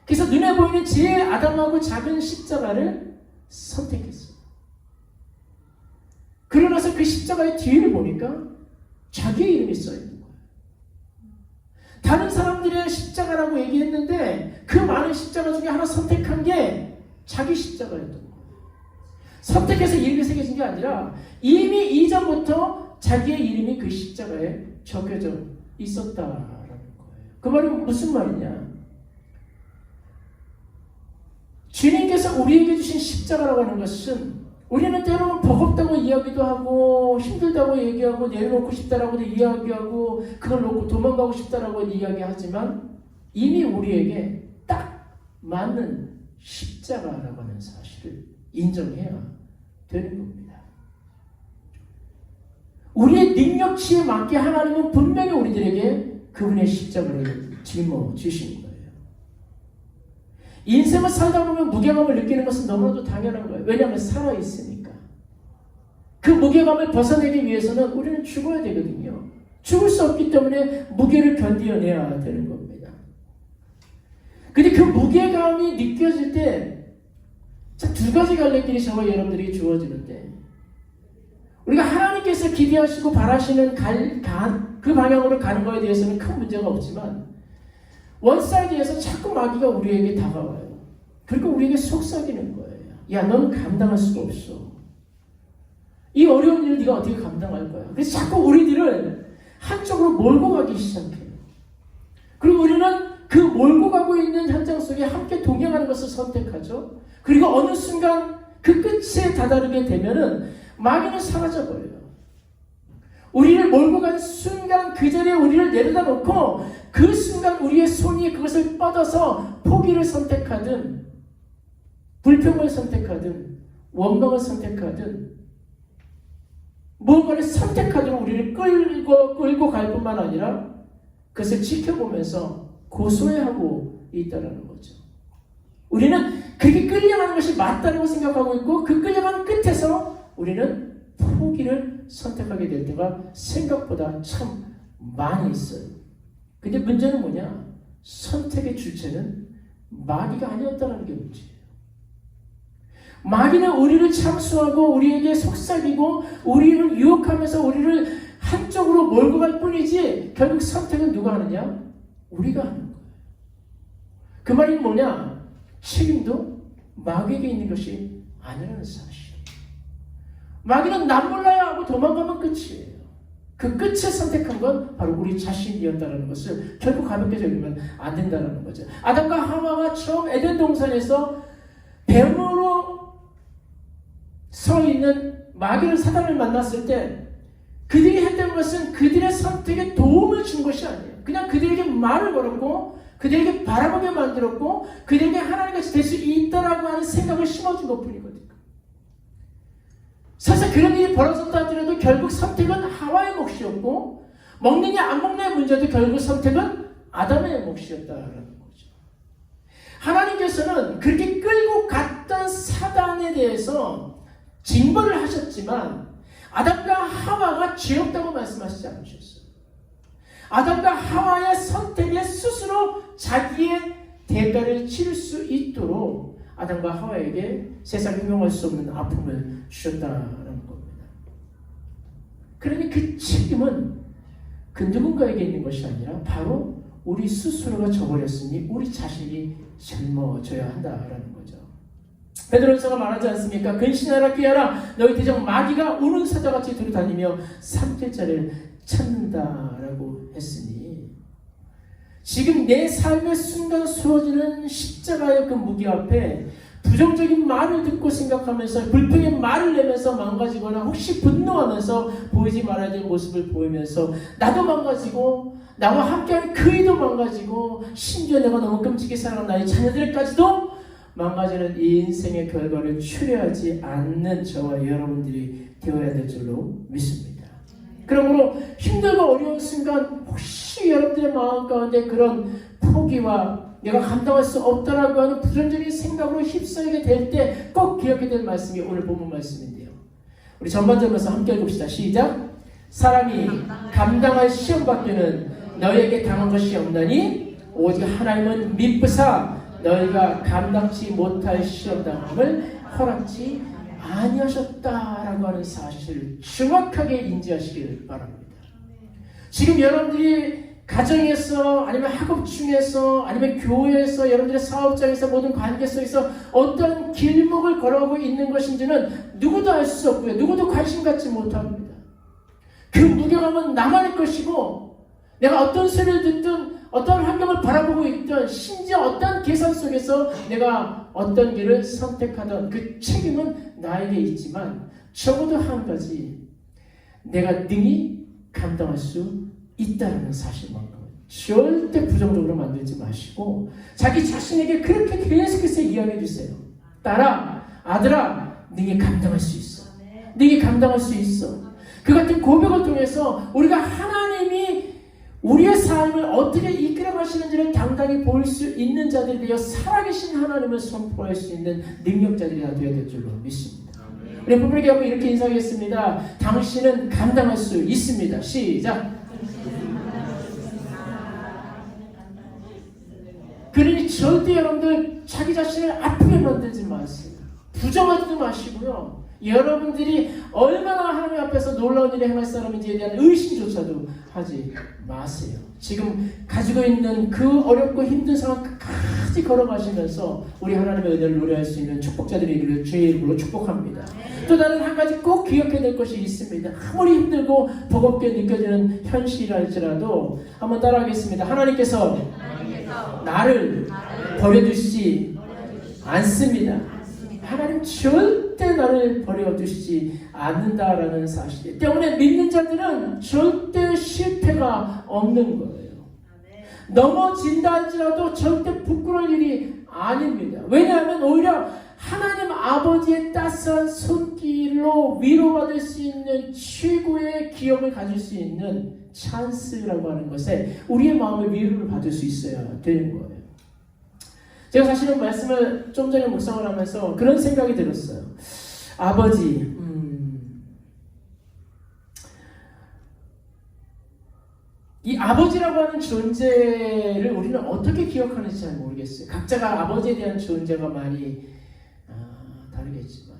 그래서 눈에 보이는 제일 아담하고 작은 십자가를 선택했어요. 그러고 나서 그 십자가의 뒤를 보니까 자기의 이름이 써있는 거예요. 다른 사람들의 십자가라고 얘기했는데 그 많은 십자가 중에 하나 선택한 게 자기 십자가였던 거예요. 선택해서 이름이 새겨진 게 아니라 이미 이전부터 자기의 이름이 그 십자가에 적혀져 있었다라는 거예요. 그 말은 무슨 말이냐? 주님께서 우리에게 주신 십자가라고 하는 것은 우리는 때로는 버겁다고 이야기도 하고 힘들다고 얘기하고 내려놓고 싶다라고도 이야기하고 그걸 놓고 도망가고 싶다라고 이야기하지만 이미 우리에게 딱 맞는 십자가라고 하는 사실을 인정해야 되는 겁니다. 우리의 능력치에 맞게 하나님은 분명히 우리들에게 그분의 십자가를 짊어지신 거예요. 인생을 살다 보면 무게감을 느끼는 것은 너무나도 당연한 거예요. 왜냐하면 살아있으니까. 그 무게감을 벗어내기 위해서는 우리는 죽어야 되거든요. 죽을 수 없기 때문에 무게를 견디어내야 되는 겁니다. 근데 그 무게감이 느껴질 때 두 가지 갈래길이 저와 여러분들에게 주어지는데 우리가 하나님께서 기대하시고 바라시는 그 방향으로 가는 거에 대해서는 큰 문제가 없지만 원사이드에서 자꾸 마귀가 우리에게 다가와요. 그리고 우리에게 속삭이는 거예요. 야, 너는 감당할 수가 없어. 이 어려운 일을 네가 어떻게 감당할 거야. 그래서 자꾸 우리들을 한쪽으로 몰고 가기 시작해요. 그리고 우리는 그 몰고 가고 있는 현장 속에 함께 동행하는 것을 선택하죠. 그리고 어느 순간 그 끝에 다다르게 되면은 마귀는 사라져버려요. 우리를 몰고 간 순간 그 자리에 우리를 내려다 놓고 그 순간 우리의 손이 그것을 뻗어서 포기를 선택하든 불평을 선택하든 원망을 선택하든 무언가를 선택하든 우리를 끌고 갈 뿐만 아니라 그것을 지켜보면서 고소해하고 있다는 거죠. 우리는 그게 끌려가는 것이 맞다고 생각하고 있고 그 끌려가는 끝에서 우리는 포기를 선택하게 될 때가 생각보다 참 많이 있어요. 근데 문제는 뭐냐? 선택의 주체는 마귀가 아니었다는 게 문제예요. 마귀는 우리를 참수하고 우리에게 속삭이고 우리를 유혹하면서 우리를 한쪽으로 몰고 갈 뿐이지 결국 선택은 누가 하느냐? 우리가 하는 거예요. 그 말이 뭐냐? 책임도 마귀에게 있는 것이 아니라는 사실. 마귀는 남 몰라야 하고 도망가면 끝이에요. 그 끝에 선택한 건 바로 우리 자신이었다는 것을 결국 가볍게 여기면 안 된다는 거죠. 아담과 하와가 처음 에덴 동산에서 뱀으로 서 있는 마귀를 사단을 만났을 때 그들이 했던 것은 그들의 선택에 도움을 준 것이 아니에요. 그냥 그들에게 말을 걸었고 그들에게 바라보게 만들었고 그들에게 하나님같이 될 수 있다라고 하는 생각을 심어준 것뿐이거든요. 사실 그런 일이 벌어졌다 하더라도 결국 선택은 하와의 몫이었고 먹느냐 안 먹느냐의 문제도 결국 선택은 아담의 몫이었다라는 거죠. 하나님께서는 그렇게 끌고 갔던 사단에 대해서 징벌을 하셨지만 아담과 하와가 죄 없다고 말씀하시지 않으셨어요. 아담과 하와의 선택에 스스로 자기의 대가를 치를 수 있도록 아담과 하와에게 세상에 형용할 수 없는 아픔을 주셨다는 겁니다. 그러니 그 책임은 그 누군가에게 있는 것이 아니라 바로 우리 스스로가 져버렸으니 우리 자신이 짊어져야 한다라는 거죠. 베드로전서가 말하지 않습니까? 근신하라 귀하라 너희 대적 마귀가 우는 사자같이 두루다니며 삼킬자를 찾는다라고 했으니 지금 내 삶의 순간 수어지는 십자가의 그 무게 앞에 부정적인 말을 듣고 생각하면서 불평의 말을 내면서 망가지거나 혹시 분노하면서 보이지 말아야 될 모습을 보이면서 나도 망가지고 나와 함께한 그이도 망가지고 심지어 내가 너무 끔찍히 사랑하는 나의 자녀들까지도 망가지는 이 인생의 결과를 추려하지 않는 저와 여러분들이 되어야 될 줄로 믿습니다. 그러므로 힘들고 어려운 순간 혹시 여러분들의 마음 가운데 그런 포기와 내가 감당할 수 없다라고 하는 부정적인 생각으로 휩싸이게 될 때 꼭 기억해야 될 말씀이 오늘 본문 말씀인데요. 우리 전반전에서 함께 읽읍시다. 시작. 사람이 감당할 시험 밖에는 너에게 당한 것이 없나니 오직 하나님은 미쁘사 너희가 감당치 못할 시험 당함을 허락지 아니하셨다라고 하는 사실을 정확하게 인지하시길 바랍니다. 지금 여러분들이 가정에서 아니면 학업 중에서 아니면 교회에서 여러분들의 사업장에서 모든 관계 속에서 어떤 길목을 걸어오고 있는 것인지는 누구도 알 수 없고요. 누구도 관심 갖지 못합니다. 그 무게감은 나만의 것이고 내가 어떤 소리를 듣든 어떤 환경을 바라보고 있든 심지어 어떤 계산 속에서 내가 어떤 길을 선택하든 그 책임은 나에게 있지만 적어도 한 가지 내가 능히 감당할 수 있다는 사실만큼 절대 부정적으로 만들지 마시고 자기 자신에게 그렇게 계속해서 이야기해 주세요. 딸아, 아들아, 능히 감당할 수 있어. 능히 감당할 수 있어. 그 같은 고백을 통해서 우리가 하나님이 우리의 삶을 어떻게 이끌어 가시는지를 당당히 볼 수 있는 자들이 되어 살아계신 하나님을 선포할 수 있는 능력자들이 되어야 될 줄로 믿습니다. 우리 부부에게 한번 이렇게 인사하겠습니다. 당신은 감당할 수 있습니다. 시작. 그러니 절대 여러분들 자기 자신을 아프게 만들지 마세요. 부정하지도 마시고요. 여러분들이 얼마나 하나님 앞에서 놀라운 일을 행할 사람인지에 대한 의심조차도 하지 마세요. 지금 가지고 있는 그 어렵고 힘든 상황 끝까지 걸어가시면서 우리 하나님의 은혜를 노래할 수 있는 축복자들이기를 주의 이름으로 축복합니다. 또 다른 한 가지 꼭 기억해야 될 것이 있습니다. 아무리 힘들고 버겁게 느껴지는 현실이랄지라도 한번 따라하겠습니다. 하나님께서 나를 버려두시지 않습니다. 하나님 절대 나를 버려두시지 않는다라는 사실 때문에 믿는 자들은 절대 실패가 없는 거예요. 넘어진다 할지라도 절대 부끄러울 일이 아닙니다. 왜냐하면 오히려 하나님 아버지의 따스한 손길로 위로받을 수 있는 최고의 기억을 가질 수 있는 찬스라고 하는 것에 우리의 마음의 위로를 받을 수 있어야 되는 거예요. 제가 사실은 말씀을 좀 전에 묵상을 하면서 그런 생각이 들었어요. 아버지, 이 아버지라고 하는 존재를 우리는 어떻게 기억하는지 잘 모르겠어요. 각자가 아버지에 대한 존재가 많이 다르겠지만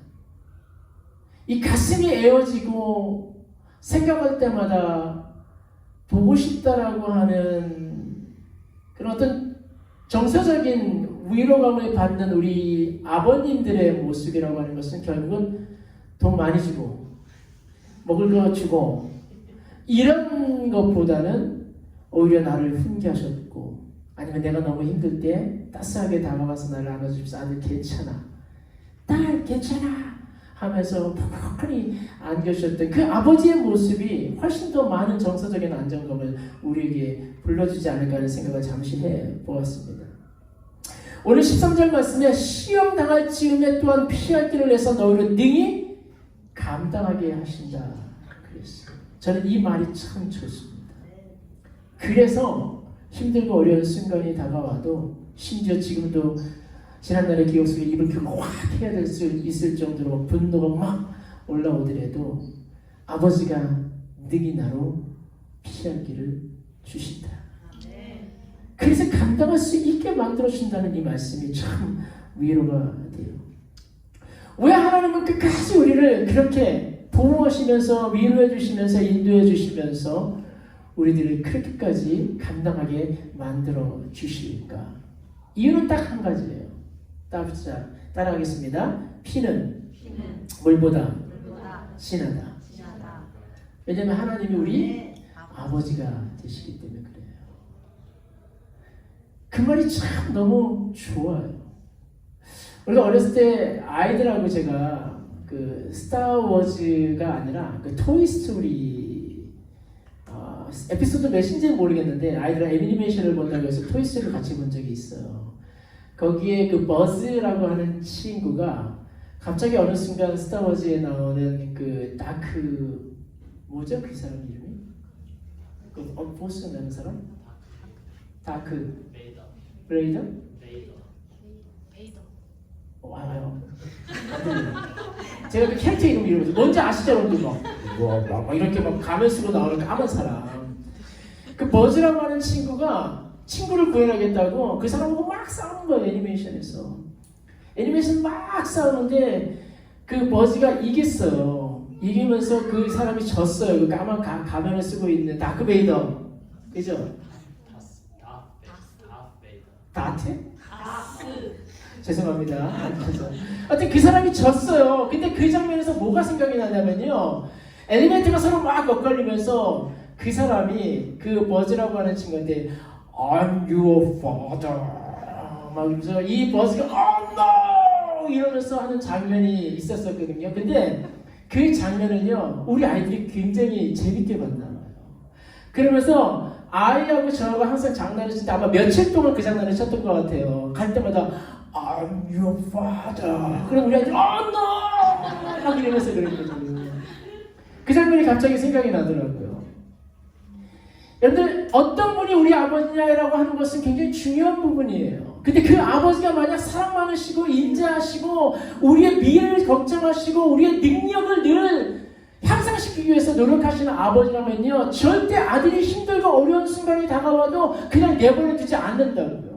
이 가슴이 에어지고 생각할 때마다 보고 싶다라고 하는 그런 어떤 정서적인 위로감을 받는 우리 아버님들의 모습이라고 하는 것은 결국은 돈 많이 주고 먹을 거 주고 이런 것보다는 오히려 나를 훈계하셨고 아니면 내가 너무 힘들 때 따스하게 다가가서 나를 안아주면서 아들 괜찮아, 딸 괜찮아 하면서 푹푹하니 안겨주셨던 그 아버지의 모습이 훨씬 더 많은 정서적인 안정감을 우리에게 불러주지 않을까 하는 생각을 잠시 해보았습니다. 오늘 13절 말씀에 시험 당할 즈음에 또한 피할 길을 내서 너희를 능히 감당하게 하신다 그랬어요. 저는 이 말이 참 좋습니다. 그래서 힘들고 어려운 순간이 다가와도 심지어 지금도 지난날의 기억 속에 입을 켜고 확 해야 될 수 있을 정도로 분노가 막 올라오더라도 아버지가 능히 나로 피할 길을 주신다. 그래서 감당할 수 있게 만들어준다는 이 말씀이 참 위로가 돼요. 왜 하나님은 끝까지 우리를 그렇게 보호하시면서 위로해 주시면서 인도해 주시면서 우리들을 그렇게까지 감당하게 만들어 주실까? 이유는 딱 한 가지예요. 따라하겠습니다. 피는 물보다 진하다. 왜냐하면 하나님이 우리 아버지가 되시기 때문에 그래요. 그 말이 참 너무 좋아요. 우리가 어렸을 때 아이들하고 제가 그 스타워즈가 아니라 그 토이스토리 에피소드 몇인지는 모르겠는데 아이들은 애니메이션을 본다고 해서 토이스토리를 같이 본 적이 있어요. 거기에 그 버즈라고 하는 친구가 갑자기 어느 순간 스타워즈에 나오는 그 다크 뭐죠 그 사람 이름이? 그 보스 나는 사람? 다크 레이더? 와요. 제가 그 캐릭터 이름 이러면서 뭔지 아시죠 여러분들 막 이렇게 막 가면 쓰고 나오는 까만 사람. 그 버즈라고 하는 친구가 친구를 구해야겠다고 그 사람하고 막 싸우는 거예요 애니메이션에서. 애니메이션 막 싸우는데 그 버즈가 이겼어요. 이기면서 그 사람이 졌어요. 그 까만 가면을 쓰고 있는 다크베이더. 그죠? 다트? 죄송합니다. 하여튼 그 사람이 졌어요. 근데 그 장면에서 뭐가 생각이 나냐면요. 엘리멘트가 서로 막 엇갈리면서 그 사람이 그 버즈라고 하는 친구한테 I'm your father 막 이러면서 이 버즈가 Oh no! 이러면서 하는 장면이 있었거든요. 근데 그 장면은요. 우리 아이들이 굉장히 재밌게 봤나봐요. 그러면서 아이하고 저하고 항상 장난을 칠 때 아마 며칠 동안 그 장난을 쳤던 것 같아요. 갈 때마다 I'm your father. 그럼 우리 아이들 Oh no! 막 이러면서 그랬거든요. 그 장면이 갑자기 생각이 나더라고요. 여러분들 어떤 분이 우리 아버지냐라고 하는 것은 굉장히 중요한 부분이에요. 근데 그 아버지가 만약 사랑 많으시고 인자하시고 우리의 미래를 걱정하시고 우리의 능력을 늘 향상시키기 위해서 노력하시는 아버지라면요 절대 아들이 힘들고 어려운 순간이 다가와도 그냥 내버려 두지 않는다고요.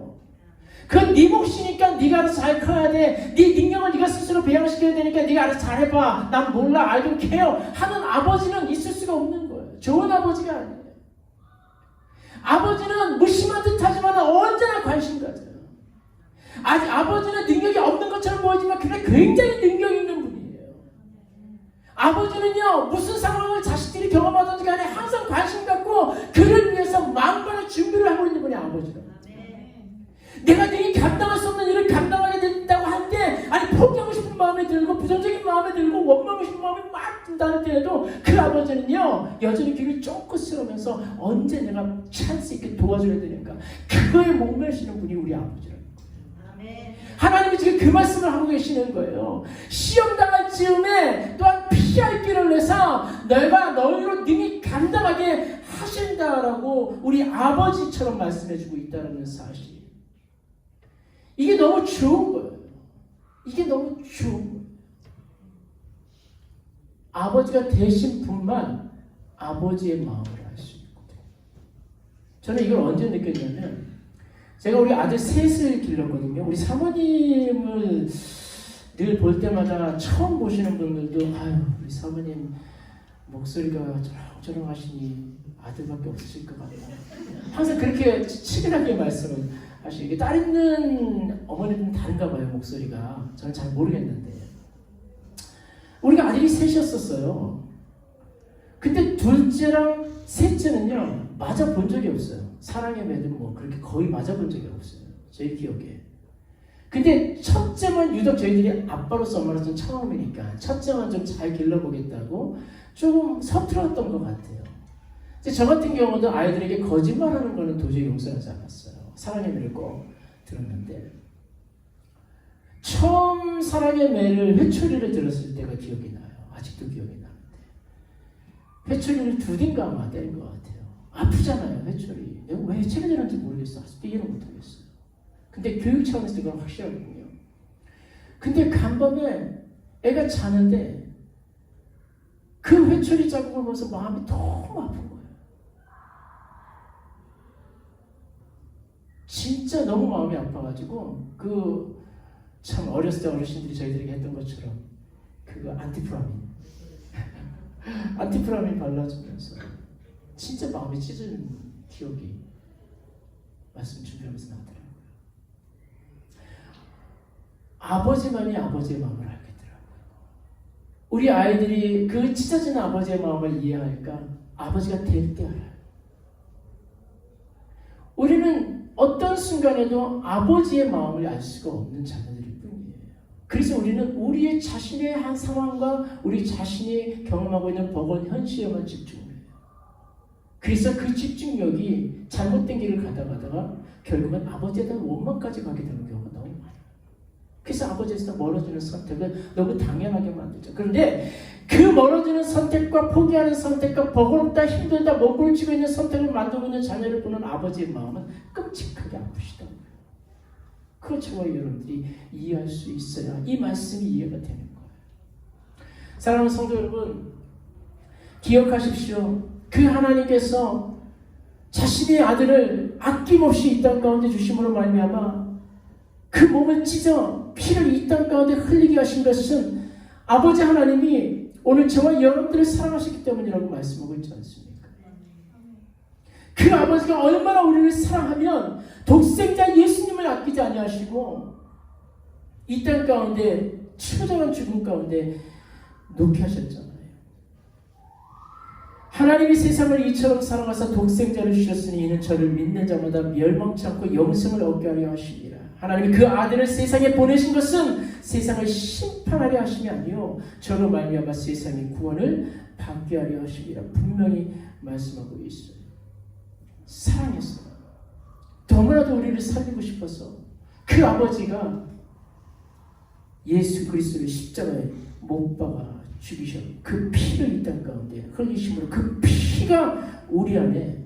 그건 네 몫이니까 네가 알아서 잘 커야 돼. 네 능력을 네가 스스로 배양시켜야 되니까 네가 알아서 잘해봐. 난 몰라. I don't care. 하는 아버지는 있을 수가 없는 거예요. 좋은 아버지가 아니에요. 아버지는 무심한 듯 하지만 언제나 관심 가져요. 아버지는 능력이 없는 것처럼 보이지만 그게 굉장히 능력 있는 분이에요. 아버지는요 무슨 상황을 자식들이 경험하든지 간에 항상 관심 갖고 그를 위해서 마음만의 준비를 하고 있는 분이 아버지라고. 내가 너희 감당할 수 없는 일을 감당하게 된다고 할 때 아니 포기하고 싶은 마음이 들고 부정적인 마음이 들고 원망하고 싶은 마음이 막 든다는 때에도 그 아버지는요 여전히 귀를 쫑긋 쓸으면서 언제 내가 찬스 있게 도와줘야 되니까 그거에 목매시는 분이 우리 아버지라고. 하나님이 지금 그 말씀을 하고 계시는 거예요. 시험 당할 즈음에 또한 피할 길을 내서 너희가 너희로 능히 감당하게 하신다라고 우리 아버지처럼 말씀해주고 있다는 사실. 이게 너무 좋은 거예요. 이게 너무 좋은 거예요. 아버지가 되신 분만 아버지의 마음을 알 수 있거든요. 저는 이걸 언제 느꼈냐면 제가 우리 아들 셋을 길렀거든요. 우리 사모님을 늘 볼 때마다 처음 보시는 분들도 아유 우리 사모님 목소리가 저렁저렁 하시니 아들밖에 없으실 것 같다. 항상 그렇게 치밀하게 말씀을 하시고 딸 있는 어머니는 다른가 봐요 목소리가. 저는 잘 모르겠는데 우리가 아들이 셋이었었어요. 근데 둘째랑 셋째는요 맞아 본 적이 없어요. 사랑의 매듭 뭐 그렇게 거의 맞아 본 적이 없어요 제 기억에. 근데 첫째만 유독 저희들이 아빠로서 엄마로서 처음이니까 첫째만 좀 잘 길러보겠다고 조금 서툴었던 것 같아요. 저 같은 경우도 아이들에게 거짓말하는 거는 도저히 용서하지 않았어요. 사랑의 매를 꼭 들었는데 처음 사랑의 매를 회초리를 들었을 때가 기억이 나요. 아직도 기억이 나는데 회초리를 2딘가 아마 때린 것 같아요. 아프잖아요 회초리. 내가 왜 회초리 들었는지 모르겠어. 아직도 이해를 못하겠어요. 근데 교육 차원에서 그건 확실하거든요. 근데 간밤에 애가 자는데 그 회초리 자국을 보면서 마음이 너무 아픈 거예요. 진짜 너무 마음이 아파가지고 그 참 어렸을 때 어르신들이 저희들에게 했던 것처럼 그거 안티프라민 발라주면서 진짜 마음이 찢은 기억이 말씀 준비하면서 나더라고요. 아버지만이 아버지의 마음을 알겠더라고요. 우리 아이들이 그 찢어지는 아버지의 마음을 이해할까? 아버지가 될 때 알아요. 우리는 어떤 순간에도 아버지의 마음을 알 수가 없는 자녀들일 뿐이에요. 그래서 우리는 우리의 자신의 한 상황과 우리 자신이 경험하고 있는 버거운 현실에만 집중해요. 그래서 그 집중력이 잘못된 길을 가다가 결국은 아버지에 대한 원망까지 가게 되는 경우가 너무 많아요. 그래서 아버지에서 멀어지는 선택을 너무 당연하게 만들죠. 그런데 그 멀어지는 선택과 포기하는 선택과 버거롭다 힘들다 먹을 쥐고 있는 선택을 만들고 있는 자녀를 보는 아버지의 마음은 끔찍하게 아프시더라고요. 그걸 저와 여러분들이 이해할 수 있어야 이 말씀이 이해가 되는 거예요. 사랑하는 성도 여러분, 기억하십시오. 그 하나님께서 자신의 아들을 아낌없이 이 땅 가운데 주심으로 말미암아 그 몸을 찢어 피를 이 땅 가운데 흘리게 하신 것은 아버지 하나님이 오늘 저와 여러분들을 사랑하셨기 때문이라고 말씀하고 있지 않습니까? 그 아버지가 얼마나 우리를 사랑하면 독생자 예수님을 아끼지 아니하시고 이 땅 가운데 처절한 죽음 가운데 놓게 하셨잖아요. 하나님이 세상을 이처럼 사랑하사 독생자를 주셨으니 이는 저를 믿는 자마다 멸망치 않고 영생을 얻게 하려 하시니라. 하나님이 그 아들을 세상에 보내신 것은 세상을 심판하려 하심이 아니요 저로 말미암아 세상의 구원을 받게 하려 하시니라. 분명히 말씀하고 있어요. 사랑했어요. 너무나도 우리를 살리고 싶어서 그 아버지가 예수 그리스도를 십자가에 못 박아 죽이셔 그 피를 이 땅 가운데 흘리심으로 그 피가 우리 안에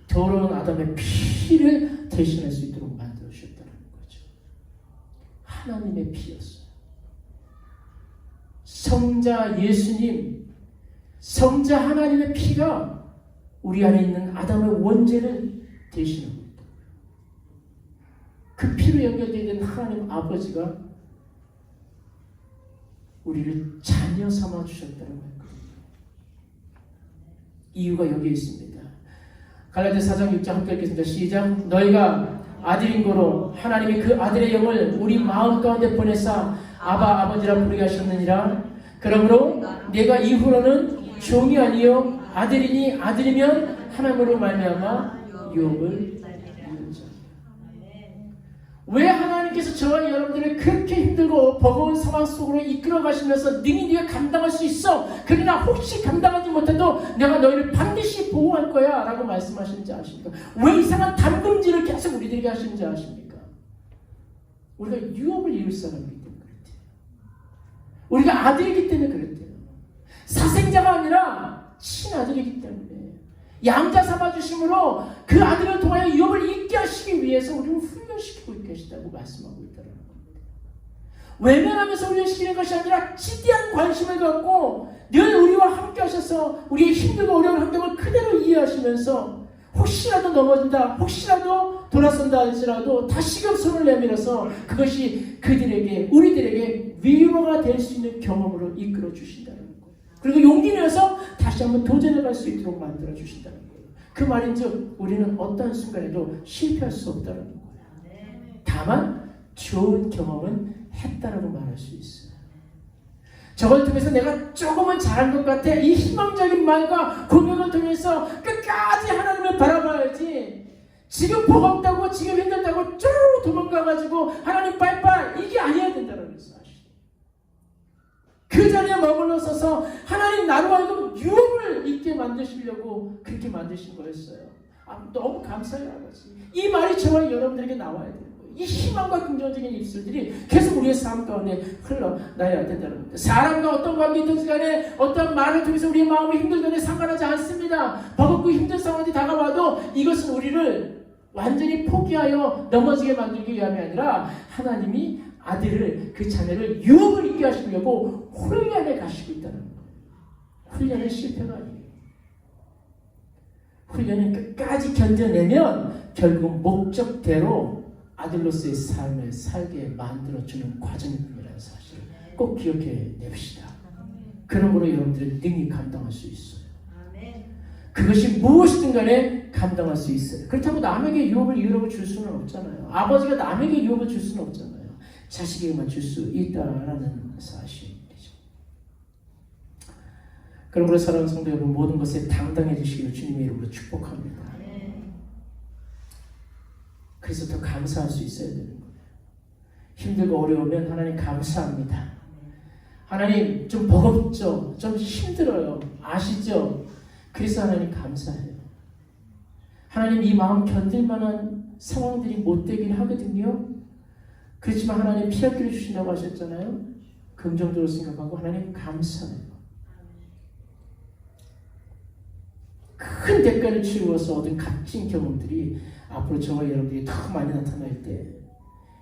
더러운 아담의 피를 대신할 수 있도록 만들어 주셨다는 거죠. 하나님의 피였어요. 성자 예수님, 성자 하나님의 피가 우리 안에 있는 아담의 원죄를 대신하고 있다. 그 피로 연결되어 있는 하나님 아버지가 우리를 자녀 삼아 주셨다는 거예요. 이유가 여기에 있습니다. 갈라디아 4장 6장 함께 읽겠습니다. 시작. 너희가 아들인 거로 하나님이 그 아들의 영을 우리 마음 가운데 보내사 아바 아버지라 부르게 하셨느니라. 그러므로 내가 이후로는 종이 아니요 아들이니 아들이면 하나님으로 말미암아 유업을 이루자. 왜 하나님께서 저와 여러분들을 그렇게 힘들고 버거운 상황 속으로 이끌어 가시면서 능히 네가 감당할 수 있어. 그러나 혹시 감당하지 못해도 내가 너희를 반드시 보호할 거야 라고 말씀하시는지 아십니까? 왜 이상한 담금질을 계속 우리들에게 하시는지 아십니까? 우리가 유업을 이룰 사람이기 때문에 그랬대요. 우리가 아들이기 때문에 그랬대요. 사생자가 아니라 친아들이기 때문에 양자 삼아주심으로 그 아들을 통하여 유업을 잊게 하시기 위해서 우리를 훈련시키고 계시다고 말씀하고 있다는 겁니다. 외면하면서 훈련시키는 것이 아니라 지대한 관심을 갖고 늘 우리와 함께 하셔서 우리의 힘들고 어려운 환경을 그대로 이해하시면서 혹시라도 넘어진다, 혹시라도 돌아선다 할지라도 다시금 손을 내밀어서 그것이 그들에게, 우리들에게 위로가 될 수 있는 경험으로 이끌어 주신다는 거예요. 그리고 용기 내서 다시 한번 도전해 갈 수 있도록 만들어 주신다는 거예요. 그 말인즉 우리는 어떠한 순간에도 실패할 수 없다는 거예요. 다만 좋은 경험은 했다라고 말할 수 있어요. 저걸 통해서 내가 조금은 잘한 것 같아. 이 희망적인 말과 고백을 통해서 끝까지 하나님을 바라봐야지. 지금 버겁다고 지금 힘들다고 쭉 도망가가지고 하나님 빠이빠이 이게 아니어야 된다는 거예요. 그 자리에 머물러 서서 하나님 나로 하여금 유업을 잊게 만드시려고 그렇게 만드신 거였어요. 너무 감사해요 아버지. 이 말이 저와 여러분들에게 나와야 되는 거예요. 이 희망과 긍정적인 입술들이 계속 우리의 삶 가운데 흘러나야 된다는 겁니다. 사람과 어떤 관계든지 간에 어떤 말을 통해서 우리의 마음이 힘들거나 상관하지 않습니다. 버겁고 힘든 상황이 다가와도 이것은 우리를 완전히 포기하여 넘어지게 만들기 위함이 아니라 하나님이 아들을, 그 자녀를 유업을 잊게 하시려고 훈련에 가시고 있다는 거예요. 훈련은 실패가 아니에요. 훈련은 끝까지 견뎌내면 결국 목적대로 아들로서의 삶을 살게 만들어주는 과정이라는 사실을 꼭 기억해 냅시다. 그러므로 여러분들은 능히 감당할 수 있어요. 그것이 무엇이든 간에 감당할 수 있어요. 그렇다고 남에게 유업을 이루고 줄 수는 없잖아요. 아버지가 남에게 유업을 줄 수는 없잖아요. 자식에게만 줄 수 있다라는 사실이죠. 그러므로 사랑하는 성도 여러분, 모든 것에 당당해지시기를 주님의 이름으로 축복합니다. 그래서 더 감사할 수 있어야 되는 거예요. 힘들고 어려우면 하나님 감사합니다. 하나님 좀 버겁죠? 좀 힘들어요. 아시죠? 그래서 하나님 감사해요. 하나님 이 마음 견딜 만한 상황들이 못 되긴 하거든요. 그렇지만 하나님 피할 길을 주신다고 하셨잖아요. 긍정적으로 생각하고 하나님 감사해요. 큰 대가를 치르고서 얻은 값진 경험들이 앞으로 저와 여러분들이 더 많이 나타날 때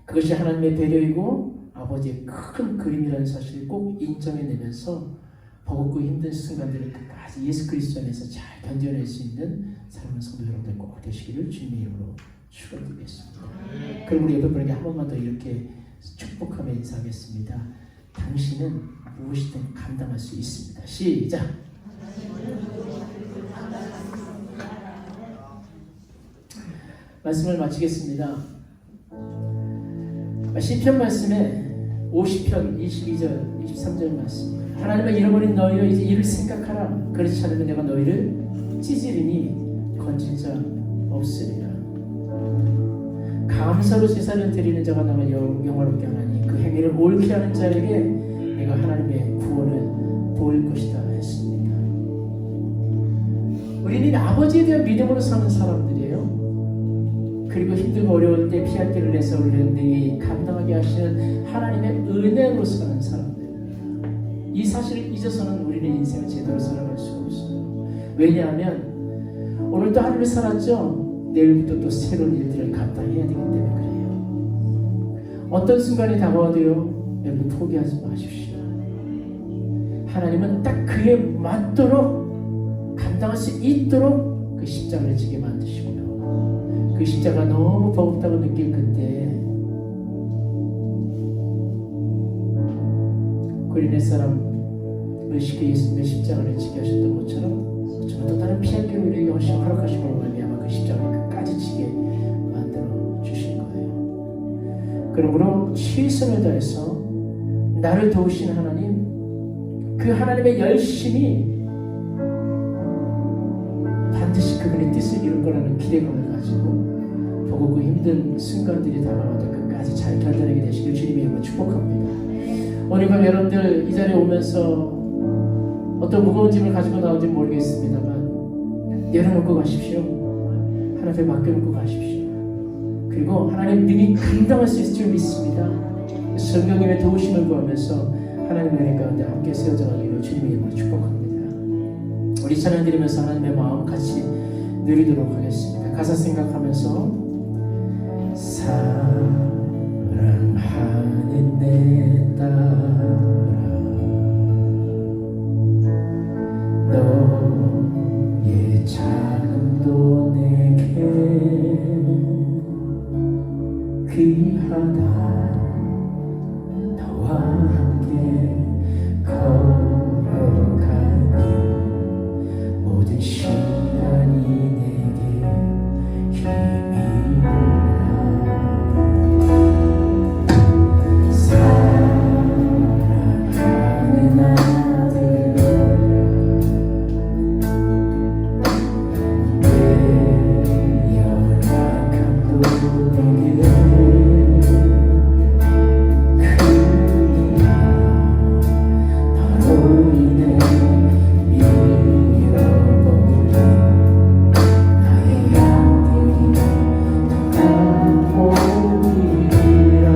그것이 하나님의 배려이고 아버지의 큰 그림이라는 사실을 꼭 인정해내면서 버겁고 힘든 순간들을 끝까지 예수 그리스도 안에서 잘 견뎌낼 수 있는 사랑하는 성도 여러분들 꼭 되시기를 주님의 이름으로 축원드리겠습니다. 그럼 우리 옆에 분에게 한 번만 더 이렇게 축복하며 인사하겠습니다. 당신은 무엇이든 감당할 수 있습니다. 시작! 말씀을 마치겠습니다. 시편 말씀에 50편 22절 23절 말씀, 하나님을 잃어버린 너희여 이제 이를 생각하라. 그렇지 않으면 내가 너희를 찌질이니 건질 자 없으리라. 감사로 제사를 드리는 자가 나만 영화롭게 하나니 그 행위를 옳게 하는 자에게 내가 하나님의 구원을 보일 것이다 했습니다. 우리는 아버지에 대한 믿음으로 사는 사람들이에요. 그리고 힘들고 어려울 때 피할 길을 내서 우리를 능히 감당하게 하시는 하나님의 은혜로 사는 사람들. 이 사실을 잊어서는 우리는 인생을 제대로 살아갈 수가 없어요. 왜냐하면 오늘도 하루를 살았죠. 내일부터 또 새로운 일들을 감당해야 되기 때문에 그래요. 어떤 순간이 다가와도요, 여러분 포기하지 마십시오. 하나님은 딱 그에 맞도록 감당할 수 있도록 그 십자가를 지게 만드시고요. 그 십자가 너무 버겁다고 느낄 그때 그린 옛사람을 쉽게 예수님의 십자가를 지게 하셨던 것처럼 정말 또 다른 피할 길을 우리에게 허락하시고 말미암아 그 십자가를 끝까지 지게 만들어 주실 거예요. 그러므로 최선을 다해서 나를 도우신 하나님, 그 하나님의 열심이 반드시 그분의 뜻을 이룰 거라는 기대감을 가지고 버겁고 힘든 순간들이 다가와도 끝까지 잘 견뎌내게 되시길 주님의 이름으로 축복합니다. 오늘 밤 여러분들 이 자리에 오면서 어떤 무거운 짐을 가지고 나온지 모르겠습니다만 내려놓고 가십시오. 하나님 앞에 맡겨놓고 가십시오. 그리고 하나님 능히 감당할 수 있을 줄 믿습니다. 성령님의 도우심을 구하면서 하나님의 은혜 가운데 함께 세워져 가기를 주님의 이름으로 축복합니다. 우리 찬양 드리면서 하나님의 마음 같이 누리도록 하겠습니다. 가사 생각하면서 사랑하는 내 딸아 너의 자금도 내게 귀하다. 너와 함께 걸어가는 모든 시간이 내게 힘이라. 사랑하는 아들 내 연약함도 내게 너로 인해 잃어버린 나의 양들이 돌아오리라.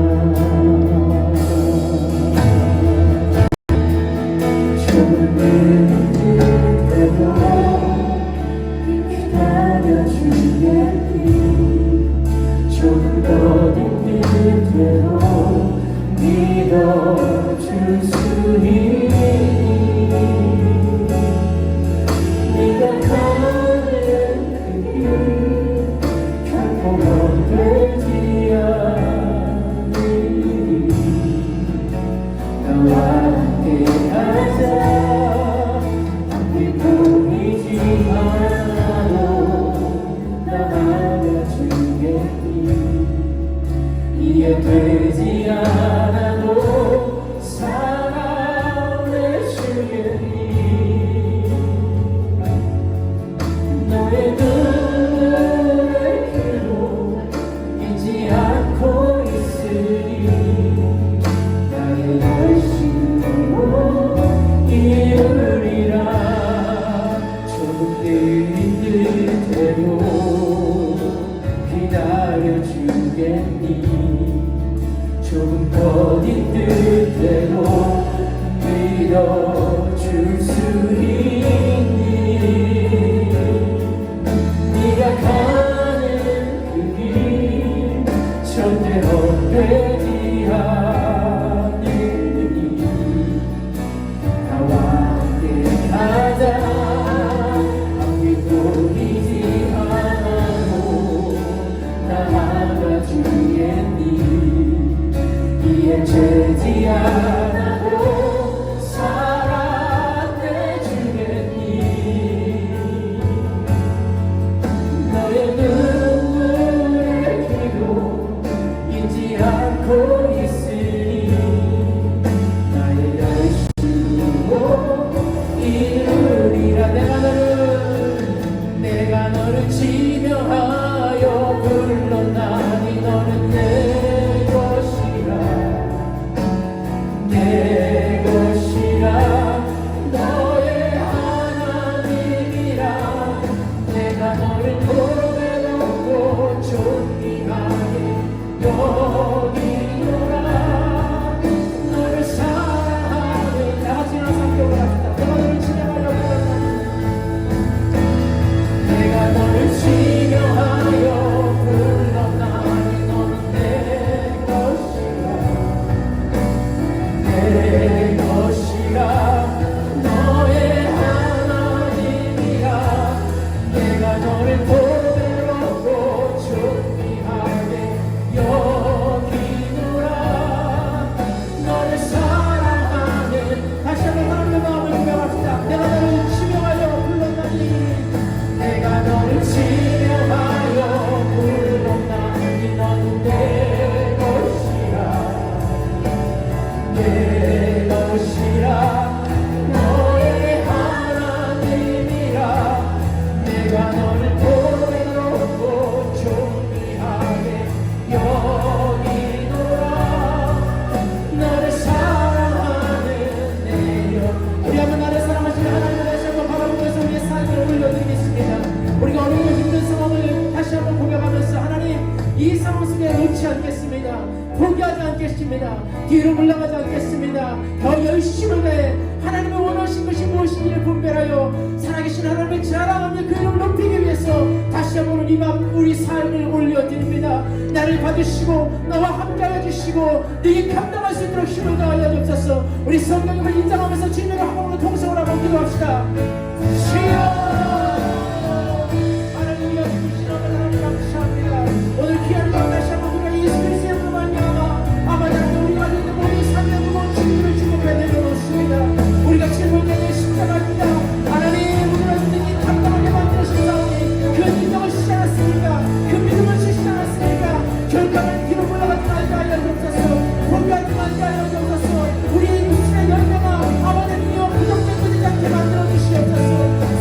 밀어줄 수 있니? 네가 가는 그 길 절대 헛되지 않으니 나와 함께 가자. 함께 보이지 않아도 나 안아주겠니? 이에 죄지 않아도 사랑해주겠니? 너의 눈물의 길도 잊지 않고 있으니 나의 열심으로 이루리라. 내가 너를 지명하여 불렀나니 너는 내 것이라. 내 것이라. 너의 하나님이라. 내가 너를 고백하고 존귀하게 여기노라. 너를 사랑하는 나같이 하나 성경을 합시다. 내가 너를 지명하려고 내가 너를 지명하여 불렀나니 너는 내 것이라. 내 것이라. 너의 하나님이라. 내가 너를 보배롭고 존귀하게 여기노라. 너를 사랑하는 다시 한번 하나님의 마음을 고백합시다. 내가 너를 지명하여 불렀나니 내가 너를 지명하여 불렀나니 너는 내 것이라. 내 것이라. 너의 하나님이라. 내가 너를 보배롭고 존귀하게 여기노라. 너를 사랑하는 내 영. 우리 한번 나를 사랑하시는 하나님을 다시 한번 바라보면서 우리의 삶을 올려드리겠습니다. 우리가 어려운 힘든 상황을 다시 한번 고백하면서 하나님 이 상황 속에 놓지 않겠습니다. 포기하지 않겠습니다. 뒤로 물러가지 않겠습니다. 더 열심을 다해 하나님의 원하신 것이 무엇인지를 분별하여 살아계신 하나님의 자랑하며 그 이름을 높이기 위해서 다시 한번 이 밤 우리 삶을 올려드립니다. 나를 받으시고 나와 함께하여 주시고 네게 감당할 수 있도록 힘을 더하여 주옵소서. 우리 성령님을 인정하면서 주님의 한번으로 동성을 한번 기도합시다. 주여 할렐루야. 주신 하나님 감사합니다. 오늘 귀한 밤 다시 한번 우리가 예수 그리스도의 이름으로 말미암아 아버지 하나님 우리가 있는 모든 삶의 무거운 짐을 주님께 내려놓습니다. 우리가 짊어지는 십자가입니다. 하나님 우리가 있는 이 감당하게 만드신 사람이 그 인정을 주시지 않았습니까? 그 믿음을 주시지 않았습니까? 결과는 뒤로 물러가지 말게 하여 주옵소서. 포기하지 말게 하여 주옵소서. 우리의 육신의 열매가 아버지님이여 부정되지 않게 만들어 주시옵소서.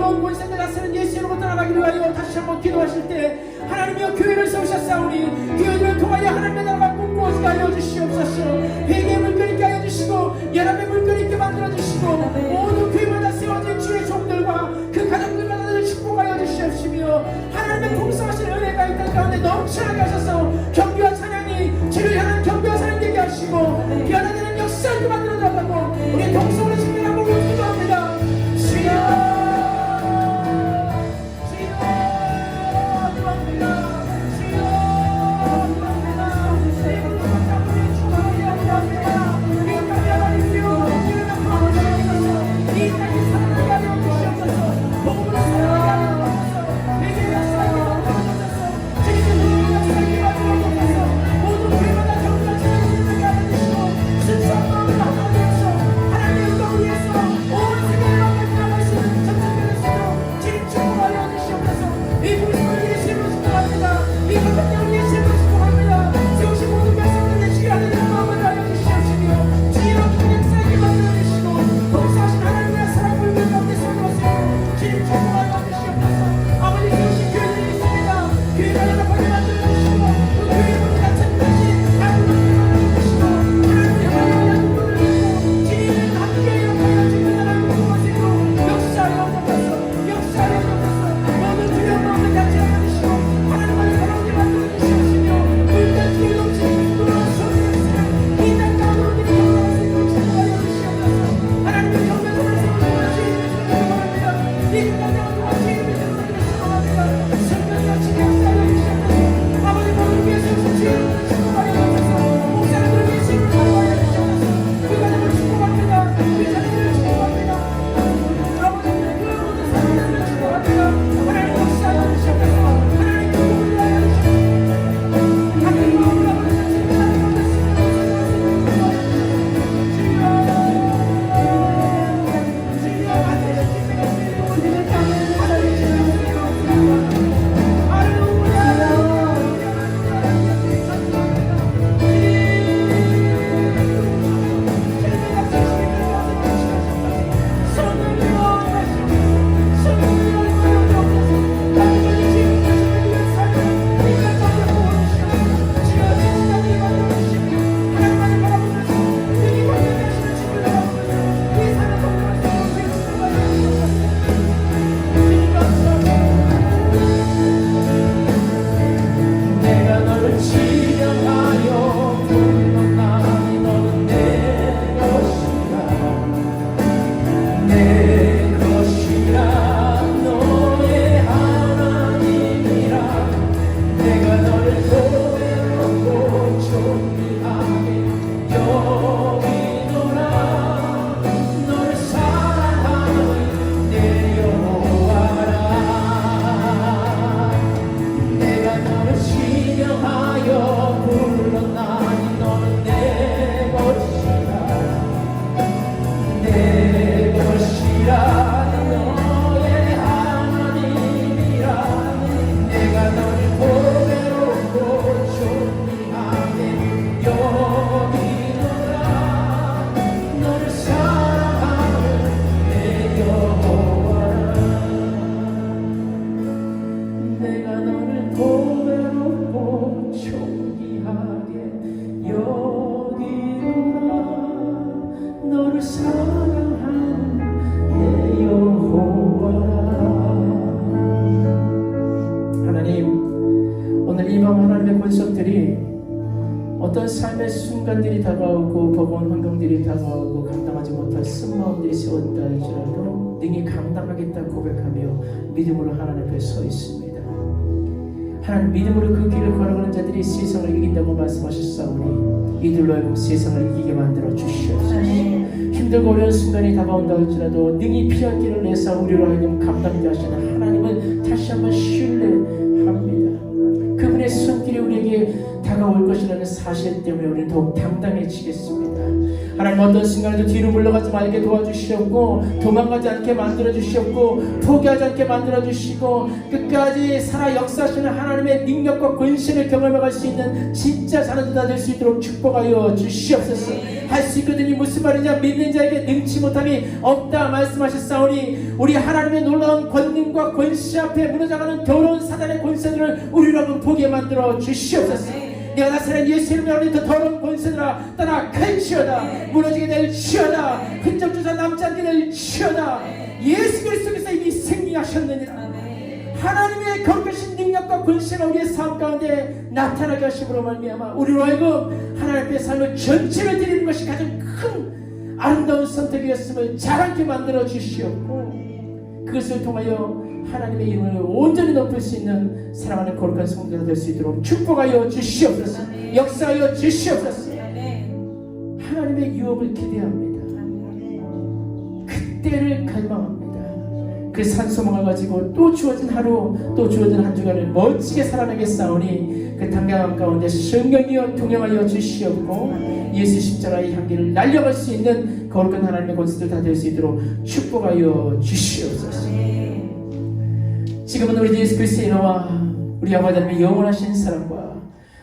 놀라운 권세가 나서는 예수 이름으로 떠나가기를 위하여 다시 한번 기도하실 때 하나님이여 교회를 세우셨사오니 교회를 통하여 하나님의 나라가 꿈꾸어지게 하여 주시옵소서. 회개의 물결 있게 하여 주시고 연합의 물결 있게 만들어 주시고 모든 교회마다 세워진 주의 종들과 그 가족들마다 축복하여 주시옵시며 하나님의 풍성하신 은혜가 이 땅 가운데 넘쳐나게 하셔서 경배와 찬양이 주를 향한 경배와 찬양 되게 하시고 변화되는 역사를 만들어 달라고 우리 동성으로 집중하고 기도합니다. 주여 어떤 삶의 순간들이 다가오고 버거운 환경들이 다가오고 감당하지 못할 쓴마음들이 세웠다 할지라도 능히 감당하겠다 고백하며 믿음으로 하나님 앞에 서 있습니다. 하나님 믿음으로 그 길을 걸어가는 자들이 세상을 이긴다고 말씀하셨사오니 이들로 하여금 세상을 이기게 만들어 주시옵소서. 힘들고 어려운 순간이 다가온다 할지라도 능히 피할 길을 내서 우리로 하여금 감당하게 하시는 하나님은 다시 한번 신뢰합니다. 그분의 손길이 우리에게 다가올 것이라는 사실 때문에 우리는 더욱 당당해지겠습니다. 하나님 어떤 순간에도 뒤로 물러가지 말게 도와주시옵고 도망가지 않게 만들어주시옵고 포기하지 않게 만들어주시고 끝까지 살아 역사하시는 하나님의 능력과 권세를 경험해갈 수 있는 진짜 자녀들이 될 수 있도록 축복하여 주시옵소서. 할 수 있거든요. 무슨 말이냐? 믿는 자에게 능치 못함이 없다 말씀하셨사오니 우리 하나님의 놀라운 권능과 권세 앞에 무너져가는 더러운 사단의 권세들을 우리라고 보게 만들어 주시옵소서. 내가 나사렛 예수 이름으로 더 더러운 권세들아 떠나 갈지어다. 무너지게 될지어다. 흔적조차 남지 않게 될지어다. 예수 그리스도께서 이미 승리하셨느니라. 하나님의 거룩하신 능력과 권세가 우리의 삶 가운데 나타나게 하심으로 말미암아 우리로 하여금 하나님 앞에 삶을 전체를 드리는 것이 가장 큰 아름다운 선택이었음을 자랑케 만들어 주시옵고 그것을 통하여 하나님의 이름을 온전히 높일 수 있는 사랑하는 거룩한 성도가 될 수 있도록 축복하여 주시옵소서. 역사하여 주시옵소서. 하나님의 유업을 기대합니다. 그때를 갈망합니다. 그 산소망을 가지고 또 주어진 하루 또 주어진 한 주간을 멋지게 살아내겠사오니 그 당당함 가운데 성령이여 동행하여 주시옵고 예수 십자가의 향기를 날려갈 수 있는 거룩한 하나님의 권세들 다 될 수 있도록 축복하여 주시옵소서. 지금은 우리 예수 그리스도의 이름과 우리 아버지 하나님의 영원하신 사랑과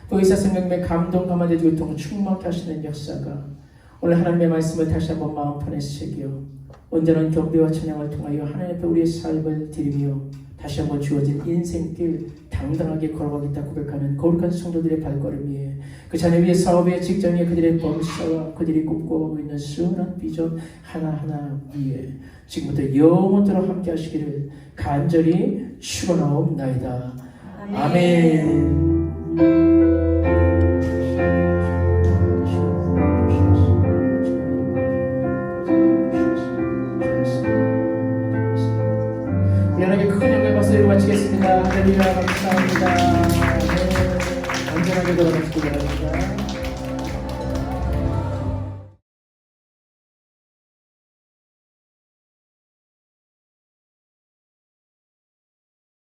또 의사 성령님의 감동 가마대 교통 충만케 하시는 역사가 오늘 하나님의 말씀을 다시 한번 마음판에 새겨 온전한 경배와 찬양을 통하여 하나님 앞에 우리의 삶을 드리며 다시 한번 주어진 인생길 당당하게 걸어가겠다 고백하는 거룩한 성도들의 발걸음 위에 그 자녀 위에 사업에 직장에 그들의 범사와 그들이 꿈꿔가고 있는 수많은 비전 하나하나 위에 지금부터 영원토록 함께 하시기를 간절히 축원하옵나이다. 아멘. 하나님께 큰 영광의 박수를 마치겠습니다. 할렐루야 감사합니다. 네, 안전하게 돌아가시기 바랍니다.